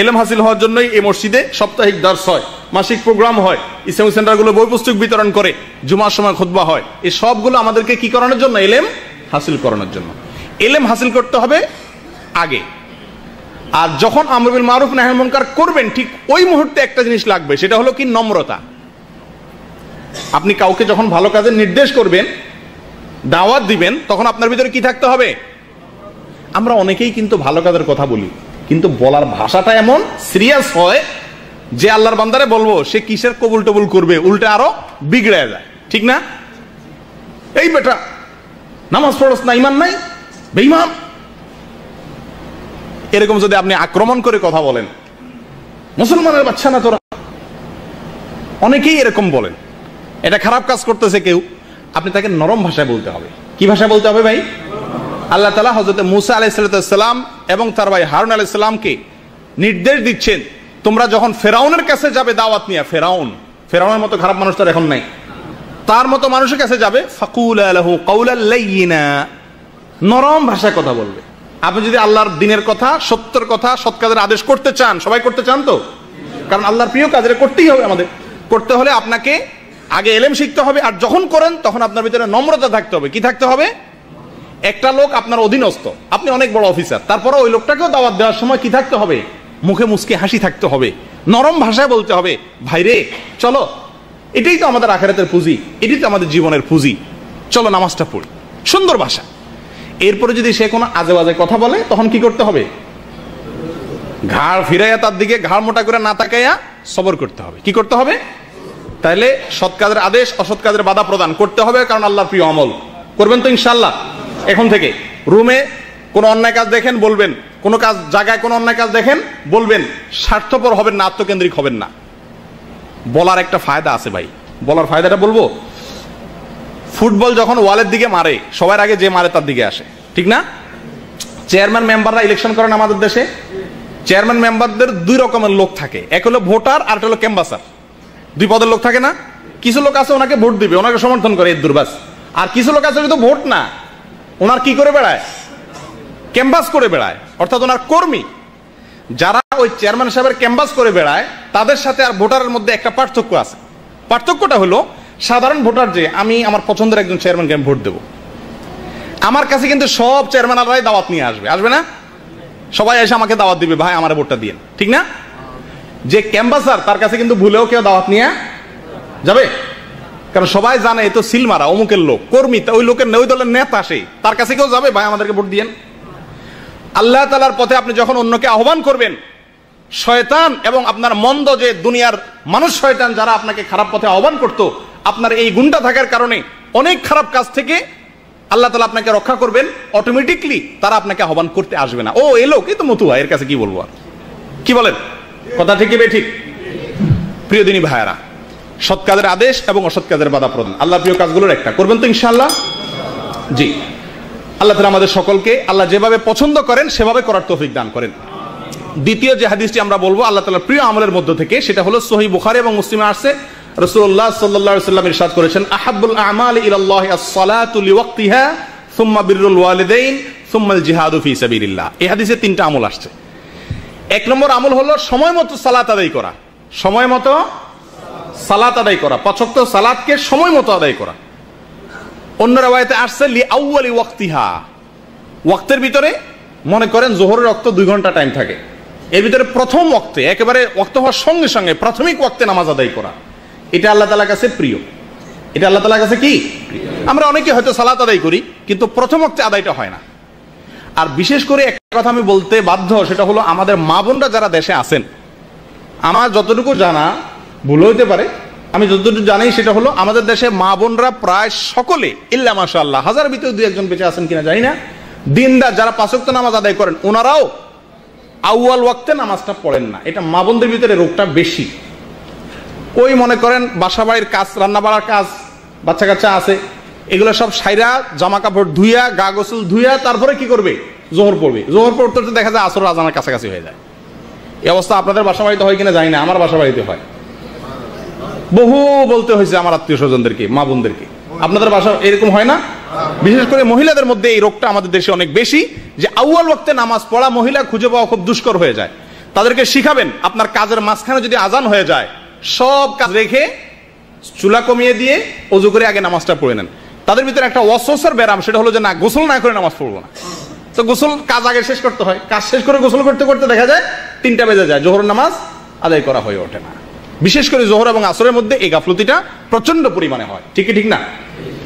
এলম হাসিল হওয়ার জন্যই এই মসজিদে সাপ্তাহিক দর্স হয়, মাসিক প্রোগ্রাম হয়, ইসলামিক সেন্টারগুলো বই পুস্তক বিতরণ করে, জুমার সময় খুতবা হয়, এই সবগুলো আমাদেরকে কি করানোর জন্য? ইলম হাসিল করানোর জন্য। ইলম হাসিল করতে হবে আগে। আর যখন আমর বিল মারুফ নাহি আনিল মুনকার করবেন, ঠিক ওই মুহূর্তে একটা জিনিস লাগবে, সেটা হলো কি? নম্রতা। আপনি কাউকে যখন ভালো কাজের নির্দেশ করবেন, দাওয়াত দিবেন, তখন আপনার ভিতরে কি থাকতে হবে? আমরা অনেকেই কিন্তু ভালো কাজের কথা বলি, কিন্তু বলার ভাষাটা এমন সিরিয়াস হয় যে আল্লাহর বান্দারে বলবো, সে কিসের কবুল টবুল করবে, উল্টা আরো বিগড়ে যায়। ঠিক না? এই বেটা নামাজ পড়স না, ইমান নাই, বেঈমান, এরকম যদি আপনি আক্রমণ করে কথা বলেন, মুসলমানের বাচ্চা না তোরা, অনেকেই এরকম বলেন। এটা খারাপ কাজ করতেছে কেউ, আপনি তাকে নরম ভাষায় বলতে হবে। কি ভাষায় বলতে হবে ভাই? আল্লাহ তাআলা হযরত মূসা আলাইহিস সালাম এবং তার ভাই হারুন আলাইহিস সালামকে নির্দেশ দিচ্ছেন, তোমরা যখন ফেরাউনের কাছে যাবে দাওয়াত নিয়ে, ফেরাউনের মতো খারাপ মানুষ তার এখন নাই, তার মতো মানুষের কাছে যাবে, ফাকুলা লাহু কাওলাল লাইয়িনা, নরম ভাষায় কথা বলবে। আপনি যদি আল্লাহর দ্বীনের কথা, সত্যের কথা, সৎ কাজের আদেশ করতে চান, সবাই করতে চান তো, কারণ আল্লাহর প্রিয় কাজ এটা করতেই হবে। আমাদের করতে হলে আপনাকে আগে ইলম শিখতে হবে, আর যখন করেন তখন আপনার ভিতরে নম্রতা থাকতে হবে। কি থাকতে হবে? একটা লোক আপনার অধীনস্থ, আপনি অনেক বড় অফিসার, তারপরে ওই লোকটাকেও দাওয়াত দেওয়ার সময় কি থাকতে হবে? মুখে মুচকি হাসি থাকতে হবে, নরম ভাষায় বলতে হবে, ভাইরে চলো, এটাই তো আমাদের আখিরাতের পুঁজি, এটাই তো আমাদের জীবনের পুঁজি, চলো নামাজটা পড়ি, সুন্দর ভাষা। এরপরে যদি সে কোনো আজে বাজে কথা বলে, তখন কি করতে হবে? ঘাড় ফিরাইয়া তার দিকে ঘাড় মোটা করে না তাকাইয়া সবর করতে হবে। কি করতে হবে? তাইলে সৎ কাজের আদেশ, অসৎ কাজের বাধা প্রদান করতে হবে, কারণ আল্লাহর প্রিয় আমল করবেন তো ইনশাআল্লাহ। এখন থেকে রুমে কোনো অন্যায় কাজ দেখেন বলবেন, কোনো কাজ জায়গায় কোনো অন্যায় কাজ দেখেন বলবেন, স্বার্থপর হবেন না, আত্মকেন্দ্রিক হবেন না। বলার একটা ফায়দা আছে ভাই, বলার ফায়দাটা বলবো। ফুটবল যখন ওয়ালের দিকে মারে, সবার আগে যে মারে তার দিকে আসে, ঠিক না? চেয়ারম্যান মেম্বাররা ইলেকশন করেন আমাদের দেশে, চেয়ারম্যান মেম্বারদের দুই রকমের লোক থাকে, এক হলো ভোটার আর একটা হলো ক্যাম্বাসার। দুই পদের লোক থাকে না? কিছু লোক আছে ওনাকে ভোট দিবে, ওনাকে সমর্থন করে, এর দুর্বাস। আর কিছু লোক আছে কিন্তু ভোট না, ওনার কি করে বেড়ায়? ক্যাম্বাস করে বেড়ায়, অর্থাৎ ওনার কর্মী। যারা ওই চেয়ারম্যান সাহেবের ক্যাম্বাস করে বেড়ায়, তাদের সাথে আর ভোটারের মধ্যে একটা পার্থক্য আছে। পার্থক্যটা হলো, সাধারণ ভোটার যে আমি আমার পছন্দের একজন চেয়ারম্যানকে আমি ভোট দেবো, আমার কাছে কিন্তু সব চেয়ারম্যানরাই দাওয়াত নিয়ে আসবে, আসবে না? সবাই এসে আমাকে দাওয়াত দিবে, ভাই আমার ভোটটা দিন, ঠিক না? যে ক্যাম্বাসার, তার কাছে কিন্তু ভুলেও কেউ দাওয়াত নিয়ে যাবে, কারণ সবাই জানে এ তো সিলমারা, অমুকের লোক, কর্মী, ওই লোকের ওই দলের নেতা, সেই তার কাছে কেউ যাবে, ভাই আমাদেরকে ভোট দিয়েন। আল্লাহ তাআলার পথে আপনি যখন অন্যকে আহ্বান করবেন, শয়তান এবং আপনার মন্দ যে দুনিয়ার মানুষ শয়তান যারা আপনাকে খারাপ পথে আহ্বান করত, আপনার এই গুণটা থাকার কারণে অনেক খারাপ কাজ থেকে আল্লাহ তাআলা আপনাকে রক্ষা করবেন। অটোমেটিকলি তারা আপনাকে আহ্বান করতে আসবে না। ও এই লোক, এই তো মতুয়া, এর কাছে কি বলবো আর, কি বলেন? কথা ঠিক কি ঠিক? প্রিয় দিনী ভাইয়েরা, সৎ কাজের আদেশ এবং অসৎ কাজের বাধা প্রদান আল্লাহর প্রিয় কাজগুলোর একটা, করবেন তো ইনশাআল্লাহ? জি, আল্লাহ তাআলা আমাদের সকলকে আল্লাহ যেভাবে পছন্দ করেন সেভাবে করার তৌফিক দান করেন। দ্বিতীয় যে হাদিসটি আমরা বলবো আল্লাহ তাআলার প্রিয় আমলের মধ্য থেকে, সেটা হলো সহিহ বুখারী এবং মুসলিমে আসছে, রাসূলুল্লাহ সাল্লাল্লাহু আলাইহি ওয়াসাল্লাম ইরশাদ করেছেন, আহাব্বুল আমালি ইলাল্লাহি আস-সালাতু লিওয়াক্তিহা সুম্মা বিররুল ওয়ালিদাইন সুম্মাল জিহাদু ফি সাবিলিল্লাহ। এই হাদিসে তিনটা আমল আসছে। এক নম্বর আমল হলো সময় মতো সালাত আদায় করা, সময় মতো সালাত আদায় করা, পাঁচ ওয়াক্ত সালাতকে সময় মতো আদায় করা। অন্য রাওয়ায়াতে আসছে লি আউয়ালি ওয়াক্তিহা, ওয়াক্তের ভিতরে মনে করেন যোহরের ওয়াক্ত 2 ঘন্টা টাইম থাকে, এর ভিতরে প্রথম ওয়াক্তে একেবারে ওয়াক্ত হওয়ার সঙ্গে সঙ্গে প্রাথমিক ওয়াক্তে নামাজ আদায় করা, এটা আল্লাহ তাআলার কাছে প্রিয়। এটা আল্লাহ তাআলার কাছে কি? আমরা অনেকে হয়তো সালাত আদায় করি, কিন্তু প্রথম ওয়াক্তে আদায়টা হয় না। আর বিশেষ করে একটা কথা আমি বলতে বাধ্য, সেটা হলো আমাদের মা বোনরা যারা দেশে আছেন, আমার যতটুকু জানা, ভুল হইতে পারে, আমি যতটুকু জানি সেটা হলো আমাদের দেশে মা বোনরা প্রায় সকলে ইল্লা মাশাআল্লাহ, হাজার ভিতরে 2-1 বেঁচে আছেন কিনা জানি না, দিনদার যারা 5 ওয়াক্ত নামাজ আদায় করেন, ওনারাও আউয়াল ওয়াক্তে নামাজটা পড়েন না। এটা মা বোনদের ভিতরে রোগটা বেশি। ওই মনে করেন বাসা বাড়ির কাজ, রান্না বাড়ার কাজ, বাচ্চা কাচ্চা আছে, এগুলো সব সাইরা জামা কাপড় ধুইয়া, গা গোসল ধুইয়া তারপরে কি করবে? জোহর পড়বে। জোহর পড়তে দেখা যায় আসর আজানের কাছাকাছি হয়ে যায়। এই অবস্থা আপনাদের বাসা বাড়িতে হয় কিনা জানি না, আমার বাসা বাড়িতে হয়। বহু বলতে হয়েছে আমার আত্মীয় স্বজনদেরকে, মা বোনদেরকে, আপনাদের বাসা এরকম হয় না? বিশেষ করে মহিলাদের মধ্যে এই রোগটা আমাদের দেশে অনেক বেশি, যে আউয়াল ওয়াক্তে নামাজ পড়া মহিলা খুঁজে পাওয়া খুব দুষ্কর হয়ে যায়। তাদেরকে শিখাবেন, আপনার কাজের মাঝখানে যদি আজান হয়ে যায়, সব কাজ রেখে চুলা কমিয়ে দিয়ে ওযু করে আগে নামাজটা পড়ে নেন। তাদের ভিতরে একটা ওয়াসওয়াসার ব্যারাম, সেটা হলো যে না, গোসল না করে নামাজ পড়বো না। তো গোসল কাজ আগে শেষ করতে হয়, কাজ শেষ করে গোসল করতে করতে দেখা যায় 3টা বেজে যায়, জোহরের নামাজ আদায় করা হয়ে ওঠে না। বিশেষ করে জোহর এবং আসরের মধ্যে এই গাফলতিটা প্রচন্ড পরিমাণে হয়। ঠিক না?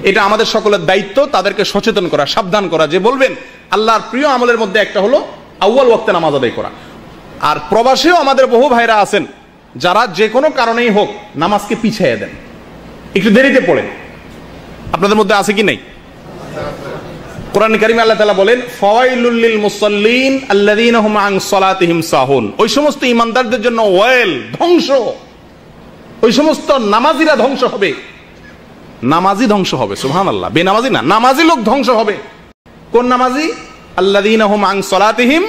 এটা আমাদের সকলের দায়িত্ব তাদেরকে সচেতন করা, সাবধান করা, যে বলবেন আল্লাহর প্রিয় আমলের মধ্যে একটা হলো আউয়াল ওয়াক্তে নামাজ আদায় করা। আর প্রবাসেও আমাদের বহু ভাইরা আছেন যারা যে কোনো কারণেই হোক নামাজকে পিছিয়ে দেন, একটু দেরিতে পড়েন। আপনাদের মধ্যে আছে কি নাই? কোরআন কারীমে আল্লাহ তাআলা বলেন ফাওয়াইলুল লিল মুসাল্লিন আল্লাযীনা হুম আন সালাতিহিম সাহুন। ওই সমস্ত ঈমানদারদের জন্য ওয়াইল, ধ্বংস। ওই সমস্ত নামাজিরা ধ্বংস হবে, নামাজি ধ্বংস হবে। সুবহানাল্লাহ, বেনামাজি না, নামাজি লোক ধ্বংস হবে। কোন নামাজি? আল্লাযীনা হুম আন সালাতিহিম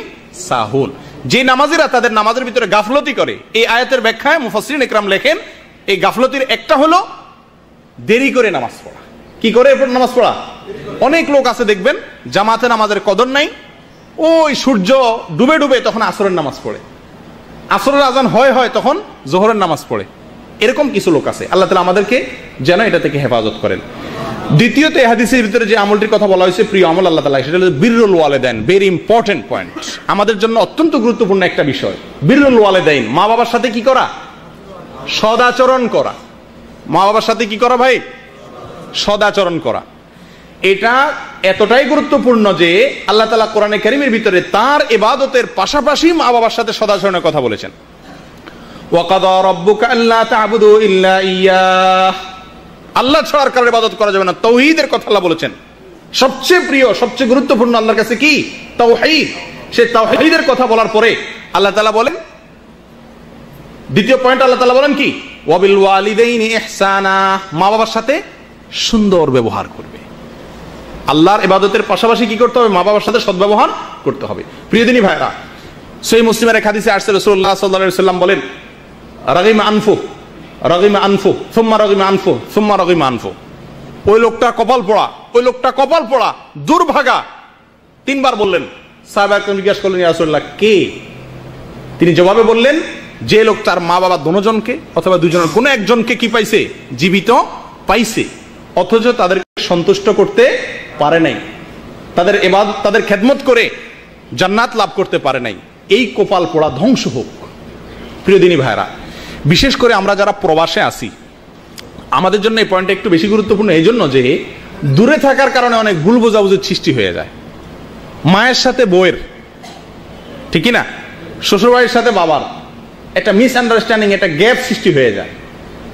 সাহুন, যে নামাজিরা তাদের নামাজের ভিতরে গাফলতি করে। এই আয়াতের ব্যাখ্যায় মুফাসসিরিন ইকরাম লেখেন এই গাফলতির একটা হলো দেরি করে নামাজ পড়া। কি করে এরপর নামাজ পড়া? অনেক লোক আছে দেখবেন জামাতে নামাজের কদর নাই, ওই সূর্য ডুবে ডুবে তখন আসরের নামাজ পড়ে, আসরের আজান হয় তখন জোহরের নামাজ পড়ে। এরকম কিছু লোক আছে। আল্লাহ তাআলা আমাদেরকে যেন এটা থেকে হেফাজত করেন। দ্বিতীয়ত এই হাদিসের ভিতরে যে আমলটির কথা বলা হয়েছে, প্রিয় আমল আল্লাহ তাআলা, সেটা হলো বিররুল ওয়ালিদাইন। ভেরি ইম্পর্টেন্ট পয়েন্ট, আমাদের জন্য অত্যন্ত গুরুত্বপূর্ণ একটা বিষয়। বিররুল ওয়ালিদাইন, মা বাবার সাথে কি করা? সদাচরণ করা। মা বাবার সাথে কি করা ভাই? সদাচরণ করা। এটা এতটাই গুরুত্বপূর্ণ যে আল্লাহ তাআলা কোরআনে কারীমের ভিতরে তার ইবাদতের পাশাপাশি মা বাবার সাথে সদাচরণের কথা বলেছেন। ওয়া কাদা রাব্বুকা আল্লা তা'বুদু ইল্লা ইয়াহ, আল্লাহ ছাড়া আর কারোর ইবাদত করা যাবে না। তাওহীদের কথা আল্লাহ বলেছেন। সবচেয়ে প্রিয়, সবচেয়ে গুরুত্বপূর্ণ আল্লাহর কাছে কি? তাওহীদ। সেই তাওহীদের কথা বলার পরে আল্লাহ তাআলা বলেন, দ্বিতীয় পয়েন্ট আল্লাহ তাআলা বলেন কি? ওয়া বিল ওয়ালিদাইনি ইহসানা, মা বাবার সাথে সুন্দর ব্যবহার করবে। আল্লাহর ইবাদতের পাশাপাশি কি করতে হবে? মা বাবার সাথে সদ্ব্যবহার করতে হবে। প্রিয় দিনী ভাইরা, সহিহ মুসলিমের এক হাদিসে আসছে রাসূলুল্লাহ সাল্লাল্লাহু আলাইহি ওয়াসাল্লাম বলেন রাগিমা আনফু, রাগিমা আনফু, সুম্মা রাগিমা আনফু, সুম্মা রাগিমা আনফু। ওই লোকটা কপাল পোড়া, ওই লোকটা কপাল পোড়া, দুর্ভাগা। 3 বার বললেন। সাহাবায়ে জিজ্ঞাসা করলেন, ইয়া রাসূলুল্লাহ, কে? তিনি জবাবে বললেন, যে লোক তার মা বাবা দুজনকে অথবা দুজনের কোনো একজনকে কি পাইছে? জীবিত পাইছে, অথচ তাদেরকে সন্তুষ্ট করতে পারে নাই, তাদের ইবাদত, তাদের খেদমত করে জান্নাত লাভ করতে পারে নাই। এই কপাল পোড়া ধ্বংস হোক। প্রিয় দিনী ভাইরা, বিশেষ করে আমরা যারা প্রবাসে আছি, আমাদের জন্য এই পয়েন্টটা একটু বেশি গুরুত্বপূর্ণ এই জন্য যে দূরে থাকার কারণে অনেক ভুল বোঝাবুঝির সৃষ্টি হয়ে যায়। মায়ের সাথে বউয়ের, ঠিকই না, শ্বশুরবাড়ির সাথে বাবার একটা মিসআন্ডারস্ট্যান্ডিং, একটা গ্যাপ সৃষ্টি হয়ে যায়।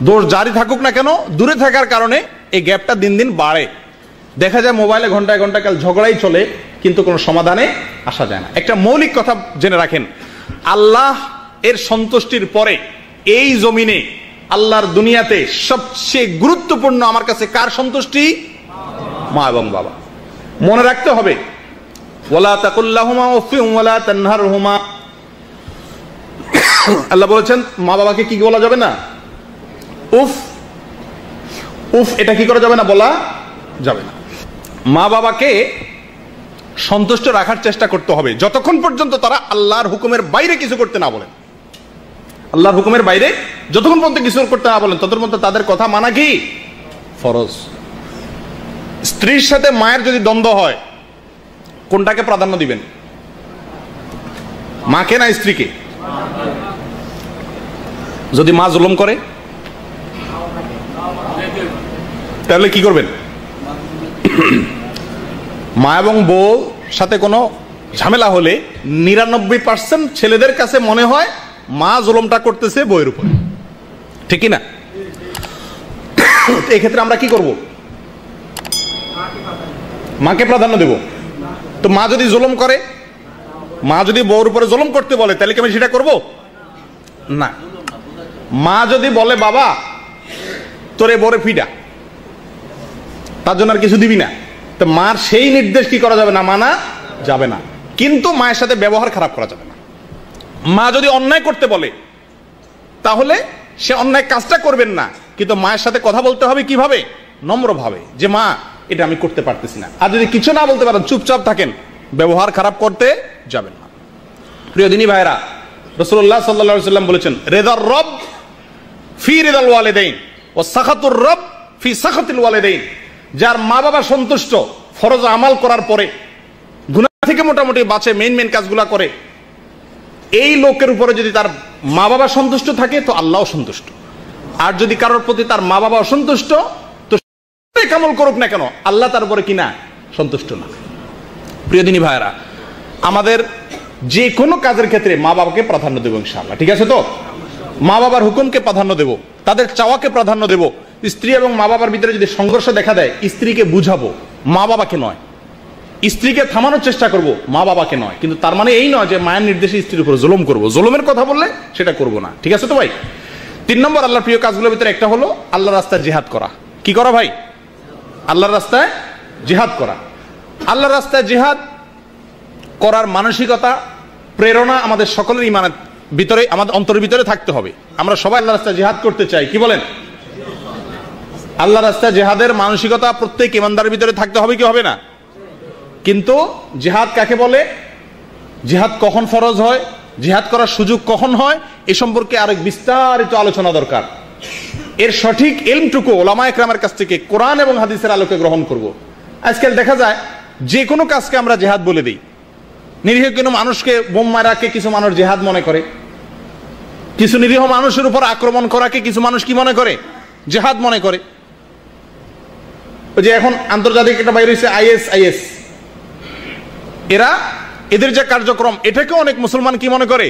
দোষ জারি থাকুক না কেন, দূরে থাকার কারণে এই গ্যাপটা দিন দিন বাড়ে। দেখা যায় মোবাইলে ঘন্টায় ঘন্টা কাল ঝগড়াই চলে, কিন্তু কোনো সমাধানে আসা যায় না। একটা মৌলিক কথা জেনে রাখেন, আল্লাহ এর সন্তুষ্টির পরে এই জমিনে, আল্লাহর দুনিয়াতে সবচেয়ে গুরুত্বপূর্ণ আমার কাছে কার সন্তুষ্টি? মা এবং বাবা। মনে রাখতে হবে, ওয়ালা তাকুল্লাহুমা উফিন ওয়ালা তানহারহুমা। আল্লাহ বলেছেন মা বাবাকে কি বলা যাবে না? উফ, উফ, এটা কি করা যাবে না? বলা যাবে না। মা বাবাকে সন্তুষ্ট রাখার চেষ্টা করতে হবে যতক্ষণ পর্যন্ত তারা আল্লাহর হুকুমের বাইরে কিছু করতে না বলেন। আল্লাহর হুকুমের বাইরে যতক্ষণ পর্যন্ত কিছু করতে না বলেন, ততক্ষণ পর্যন্ত তাদের কথা মানা কি ফরজ। স্ত্রীর সাথে মায়ের যদি দ্বন্দ্ব হয়, কোনটাকে প্রাধান্য দিবেন? মাকে না স্ত্রীকে? যদি মা জুলুম করে তাহলে কি করবেন? মা এবং বউ সাথে কোনো ঝামেলা হলে 99% ছেলেদের কাছে মনে হয় মা জুলুমটা করতেছে বউয়ের উপর, ঠিক না? এই ক্ষেত্রে আমরা কি করব? মাকে প্রাধান্য দেব। তো মা যদি জুলুম করে, মা যদি বউর উপরে জুলুম করতে বলে, তাহলে কি আমি সেটা করব না? মা যদি বলে বাবা তোরে বউরে ফিডা, তার জন্য আর কিছু দিবি না, তো মার সেই নির্দেশ কি করা যাবে না? মানা যাবে না। কিন্তু মায়ের সাথে ব্যবহার খারাপ করা যাবে না। মা যদি অন্যায় করতে বলে, তাহলে সে অন্যায় কাজটা করবেন না, কিন্তু মায়ের সাথে কথা বলতে হবে কিভাবে? নম্রভাবে, যে মা এটা আমি করতে পারতেছি না। আর যদি কিছু না বলতে পারেন, চুপচাপ থাকেন, ব্যবহার খারাপ করতে যাবেন না। প্রিয় দিনী ভাইরা, রাসূলুল্লাহ সাল্লাল্লাহু আলাইহি ওয়াসাল্লাম বলেছেন রেদার রব ফি রিদাল ওয়ালিদাইন ওয়া সাখাতুর রব ফি সাখাতিল ওয়ালিদাইন। যার মা বাবা সন্তুষ্ট ফরজ আমাল করার পরে গুনাহ থেকে মোটামুটি বাঁচে, মেইন কাজগুলা করে, এই লোকের উপরে যদি তার মা বাবা সন্তুষ্ট থাকে তো আল্লাহও সন্তুষ্ট। আর যদি কারোর প্রতি তার মা বাবা অসন্তুষ্ট তো আমল করুক না কেন আল্লাহ তার উপরে কিনা সন্তুষ্ট না। প্রিয় দিনী ভাইরা, আমাদের যে কোনো কাজের ক্ষেত্রে মা বাবাকে প্রাধান্য দেব ইনশাআল্লাহ, ঠিক আছে তো? মা বাবার হুকুমকে প্রাধান্য দেব, তাদের চাওয়াকে প্রাধান্য দেব। স্ত্রী এবং মা বাবার ভিতরে যদি সংঘর্ষ দেখা দেয়, স্ত্রীকে বুঝাবো, মা বাবাকে নয়। স্ত্রীকে থামানোর চেষ্টা করব, মা বাবাকে নয়। কিন্তু তার মানে এই নয় যে মায়ের নির্দেশে স্ত্রীর উপর জুলুম করব, জুলুমের কথা বললে সেটা করব না, ঠিক আছে তো ভাই? 3 নম্বর আল্লাহর প্রিয় কাজগুলোর ভিতরে একটা হলো আল্লাহর রাস্তায় জিহাদ করা। কি করা ভাই? আল্লাহর রাস্তায় জিহাদ করা। আল্লাহর রাস্তায় জিহাদ করার মানসিকতা, প্রেরণা আমাদের সকলের ইমানের ভিতরে, আমাদের অন্তরের ভিতরে থাকতে হবে। আমরা সবাই আল্লাহর রাস্তায় জিহাদ করতে চাই, কি বলেন? আল্লাহর রাস্তায় জিহাদের মানসিকতা প্রত্যেক ইমানদারের ভিতরে থাকতে হবে, কি হবে না? কিন্তু জিহাদ কাকে বলে, জিহাদ কখন ফরজ হয়, জিহাদ করার সুযোগ কখন হয়, এ সম্পর্কে আরেক বিস্তারিত আলোচনা দরকার। এর সঠিক ইলমটুকু ওলামায়ে কেরামের কাছ থেকে কোরআন এবং হাদিসের আলোকে গ্রহণ করব। আজকাল দেখা যায় যে কোনো কাজকে আমরা জিহাদ বলে দিই। নিরীহ কোনো মানুষকে বোম মারাকে কিছু মানুষ জিহাদ মনে করে, কিছু নিরীহ মানুষের উপর আক্রমণ করাকে কিছু মানুষ কি মনে করে, জিহাদ মনে করে। ওই যে এখন আন্তর্জাতিক একটা বাইরে হয়েছে আইএস, এদের যে কার্যক্রম, এটাকে অনেক মুসলমান কি মনে করে,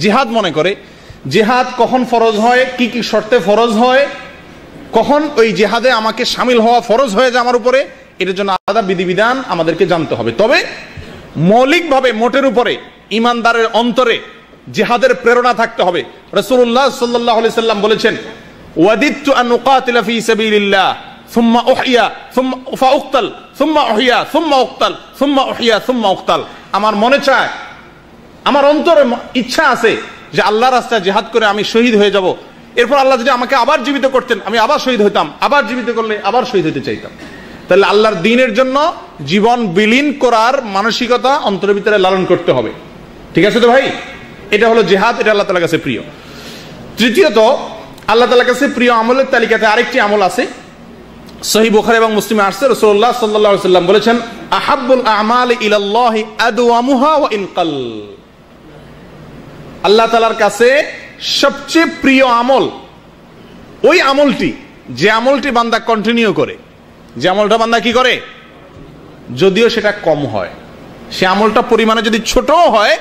জিহাদ মনে করে। জিহাদ কখন ফরজ হয়, কি কি শর্তে ফরজ হয়, কখন ওই জিহাদে আমাকে শামিল হওয়া ফরজ হয়ে যায় আমার উপরে, এটার জন্য আলাদা বিধিবিধান আমাদেরকে জানতে হবে। তবে মৌলিকভাবে মোটের উপরে ইমানদারের অন্তরে জিহাদের প্রেরণা থাকতে হবে। রাসূলুল্লাহ সাল্লাল্লাহু আলাইহি সাল্লাম বলেছেন, ওয়াদিতু আন উকাতিলা ফি সাবিলিল্লাহ সুম্মা উহইয়া সুম্মা ফাউক্তাল সুম্মা উহইয়া সুম্মা উক্তাল সুম্মা উহইয়া সুম্মা উক্তাল। আমার মনে চায়, আমার অন্তরে ইচ্ছা আছে যে আল্লাহর রাস্তায় জিহাদ করে আমি শহীদ হয়ে যাব, এরপর আল্লাহ যদি আমাকে আবার জীবিত করতেন আমি আবার শহীদ হইতাম, আবার জীবিত করলে আবার শহীদ হতে চাইতাম। তাহলে আল্লাহর দ্বীনের জন্য জীবন বিলীন করার মানসিকতা অন্তরের ভিতরে লালন করতে হবে, ঠিক আছে তো ভাই? এটা হলো জিহাদ, এটা আল্লাহ তাআলার কাছে প্রিয়। তৃতীয়ত, আল্লাহ তাআলার কাছে প্রিয় আমলের তালিকাতে আরেকটি আমল আছে, সহিহ বুখারী এবং মুসলিমে আসছে। রাসূলুল্লাহ সাল্লাল্লাহু আলাইহি সাল্লাম বলেছেন, আহাব্বুল আমালি ইলাল্লাহি আদওয়ামুহা ওয়া ইন কাল। আল্লাহ তাআলার কাছে সবচেয়ে প্রিয় আমল ওই আমলটি, যে আমলটি বান্দা কন্টিনিউ করে, যে আমলটা বান্দা কি করে, যদিও সেটা কম হয়, সে আমলটা পরিমাণে যদি ছোটও হয়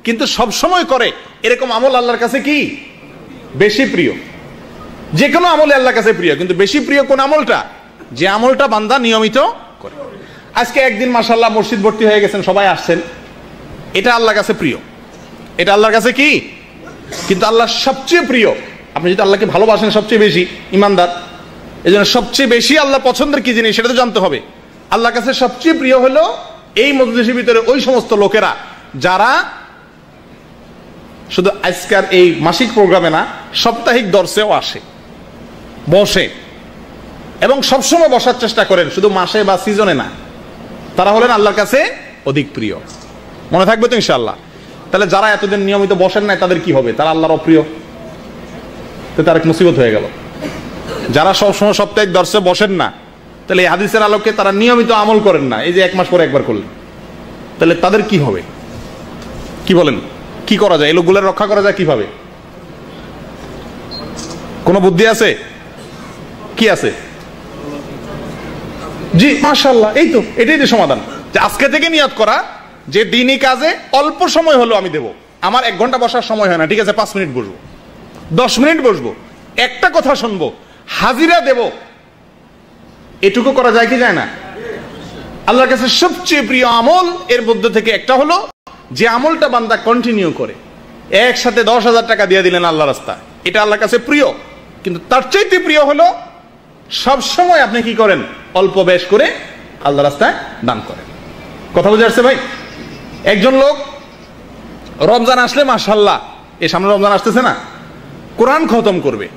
কিন্তু সব সময় করে, এরকম আমল আল্লাহর কাছে কি বেশি প্রিয়। যে কোনো আমলে আল্লাহর কাছে প্রিয়, কিন্তু বেশি প্রিয় কোন আমলটা, যে আমলটা বান্দা নিয়মিত করে। আজকে একদিন মাশাআল্লাহ মসজিদ ভর্তি হয়ে গেছেন, সবাই আসছেন, এটা আল্লাহর কাছে প্রিয়, এটা আল্লাহর কাছে কি, কিন্তু আল্লাহ সবচেয়ে প্রিয়। আপনি যদি আল্লাহকে ভালোবাসেন সবচেয়ে বেশি, ইমানদার, এই জন্য সবচেয়ে বেশি আল্লাহ পছন্দের কি জিনিস সেটা তো জানতে হবে। আল্লাহর কাছে সবচেয়ে প্রিয় হলো এই মজলিসের ভিতরে ওই সমস্ত লোকেরা যারা শুধু আজকের এই মাসিক প্রোগ্রামে না, সাপ্তাহিক দর্শেও আসে, বসে এবং সবসময় বসার চেষ্টা করেন, শুধু মাসে বা সিজনে না। তারা হলেন আল্লাহর কাছে অধিক প্রিয়। মনে থাকবে তো ইনশাআল্লাহ? তাহলে যারা এতদিন নিয়মিত বসেন নাই তাদের কি হবে? তারা আল্লাহর অপ্রিয়, তো তার এক মুসিবত হয়ে গেল। যারা সবসময় সাপ্তাহিক দর্শে বসেন না, তাহলে এই হাদিসের আলোকে তারা নিয়মিত আমল করেন না, এই যে 1 মাস পরে একবার করলেন, তাহলে তাদের কি হবে? কি বলেন, কি করা যায়? এই লোকগুলোর রক্ষা করা যায় কিভাবে? কোন বুদ্ধি আছে? কি আছে? জি মাশাআল্লাহ, এই তো, এটাই তো সমাধান। যে আজকে থেকে নিয়ত করা যে দিনই কাজে অল্প সময় হলো আমি দেব। আমার 1 ঘন্টা বসার সময় হয় না, ঠিক আছে 5 মিনিট বসবো, 10 মিনিট বসবো, একটা কথা শুনবো, হাজিরা দেব, এটুকু করা যায় কি যায় না? আল্লাহর কাছে সবচেয়ে প্রিয় আমল এর মধ্যে থেকে একটা হলো যে আমলটা বান্দা কন্টিনিউ করে। একসাথে 10,000 টাকা দিয়ে দিলেন আল্লাহ রাস্তায়, এটা আল্লাহর কাছে প্রিয়। কিন্তু তার চাইতে প্রিয় হলো সব সময় আপনি কি করেন, অল্প বেশ করে আল্লাহ রাস্তায় দান করেন। কথা বুঝে আসছে ভাই? একজন লোক রমজান আসলে মাশাআল্লাহ, এই সামনে রমজান আসতেছে না, কোরআন খতম করবে।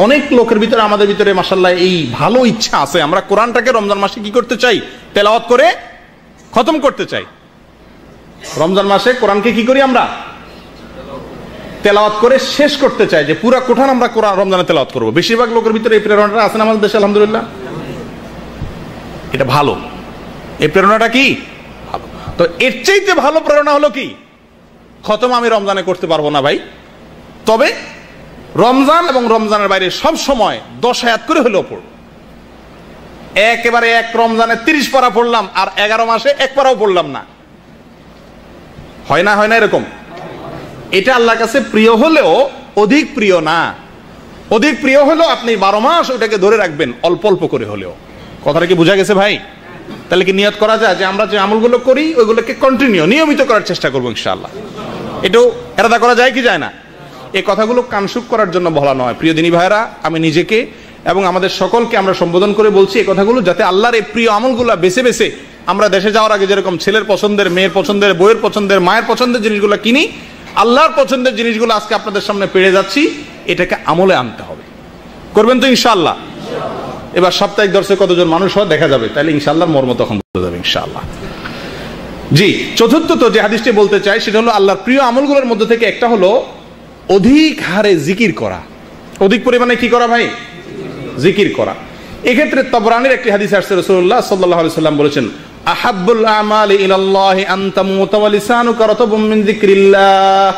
অনেক লোকের ভিতরে, আমাদের ভিতরে মাশাআল্লাহ এই ভালো ইচ্ছা আছে, আমরা কোরআনটাকে রমজান মাসে কি করতে চাই, তেলাওয়াত করে খতম করতে চাই। রমজান মাসে কোরআনকে কি করি আমরা, তেলাওয়াত করে শেষ করতে চায় যে পুরা কোরআন আমরা রমজানে তেলাওয়াত করবো। বেশিরভাগ লোকের ভিতরে এই প্রেরণাটা আছে না আমাদের দেশে, আলহামদুলিল্লাহ। এটা ভালো, এই প্রেরণাটা কি ভালো। তো এর চাইতে ভালো প্রেরণা হলো কি, খতম আমি রমজানে করতে পারবো না ভাই, তবে রমজান এবং রমজানের বাইরে সব সময় 10 আয়াত করে হলেও পড়ব। একেবারে এক রমজানে 30 পারা পড়লাম আর 11 মাসে 1 পারাও পড়লাম না, হয় না এরকম। এটা আল্লাহর কাছে প্রিয় হলেও অধিক প্রিয় না। অধিক প্রিয় হলেও আপনি 12 মাস ওটাকে ধরে রাখবেন অল্প অল্প করে হলেও। কথাটা কি বোঝা গেছে ভাই? তাহলে কি নিয়ত করা যায় যে আমরা যে আমলগুলো করি ওইগুলোকে কন্টিনিউ নিয়মিত করার চেষ্টা করবো ইনশাআল্লাহ। এটাও এরাদা করা যায় কি যায় না? এই কথাগুলো কানসুক করার জন্য বলা নয়। প্রিয় দিনী ভাইরা, আমি নিজেকে এবং আমাদের সকলকে আমরা সম্বোধন করে বলছি এই কথাগুলো যাতে আল্লাহর এই প্রিয় আমলগুলো বেছে বেছে আমরা দেশে যাওয়ার আগে যেরকম ছেলের পছন্দের, মেয়ের পছন্দের, বইয়ের পছন্দের, মায়ের পছন্দের জিনিসগুলো কিনি, আল্লাহর পছন্দের জিনিসগুলো আজকে আপনাদের সামনে পেড়ে যাচ্ছি, এটাকে আমলে আনতে হবে। করবেন তো ইনশাআল্লাহ? এবার সাপ্তাহিক দর্শে কতজন মানুষ হয় দেখা যাবে, তাহলে ইনশাআল্লাহর মর্ম তখন বুঝে যাবে ইনশাআল্লাহ। জি, চতুর্থত যে হাদিসটি বলতে চাই সেটা হলো আল্লাহর প্রিয় আমলগুলোর মধ্যে থেকে একটা হলো অধিক হারে জিকির করা। অধিক পরিমাণে কি করা ভাই? জিকির করা। এক্ষেত্রে তাবরানির একটি হাদিস আসছে, রাসূলুল্লাহ সাল্লাল্লাহু আলাইহি সাল্লাম বলেছেন, আহাব্বুল আমালি ইলাল্লাহি আন তামুতা ওয়া লিসানুকা রাতাবুম মিন যিকরিল্লাহ।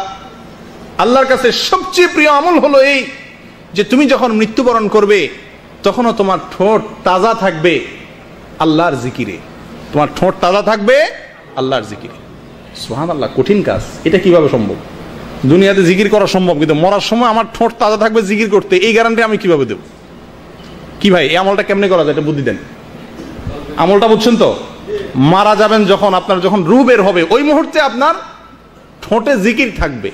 আল্লাহর কাছে সবচেয়ে প্রিয় আমল হলো এই যে তুমি যখন মৃত্যুবরণ করবে তখনও তোমার ঠোঁট তাজা থাকবে আল্লাহর জিকিরে। তোমার ঠোঁট তাজা থাকবে আল্লাহর জিকিরে। সুবহানাল্লাহ, কঠিন কাজ। এটা কিভাবে সম্ভব? দুনিয়াতে জিকির করা সম্ভব, কিন্তু মরার সময় আমার ঠোঁট তাজা থাকবে জিকির করতে, এই গ্যারান্টি আমি কিভাবে দেব? কি ভাই, এই আমলটা কেমনে করা যায়? এটা বুদ্ধি দেন। আমলটা বুঝছেন তো? মারা যাবেন যখন, আপনার যখন রূহ বের হবে ওই মুহূর্তে আপনার ঠোঁটে জিকির থাকবে।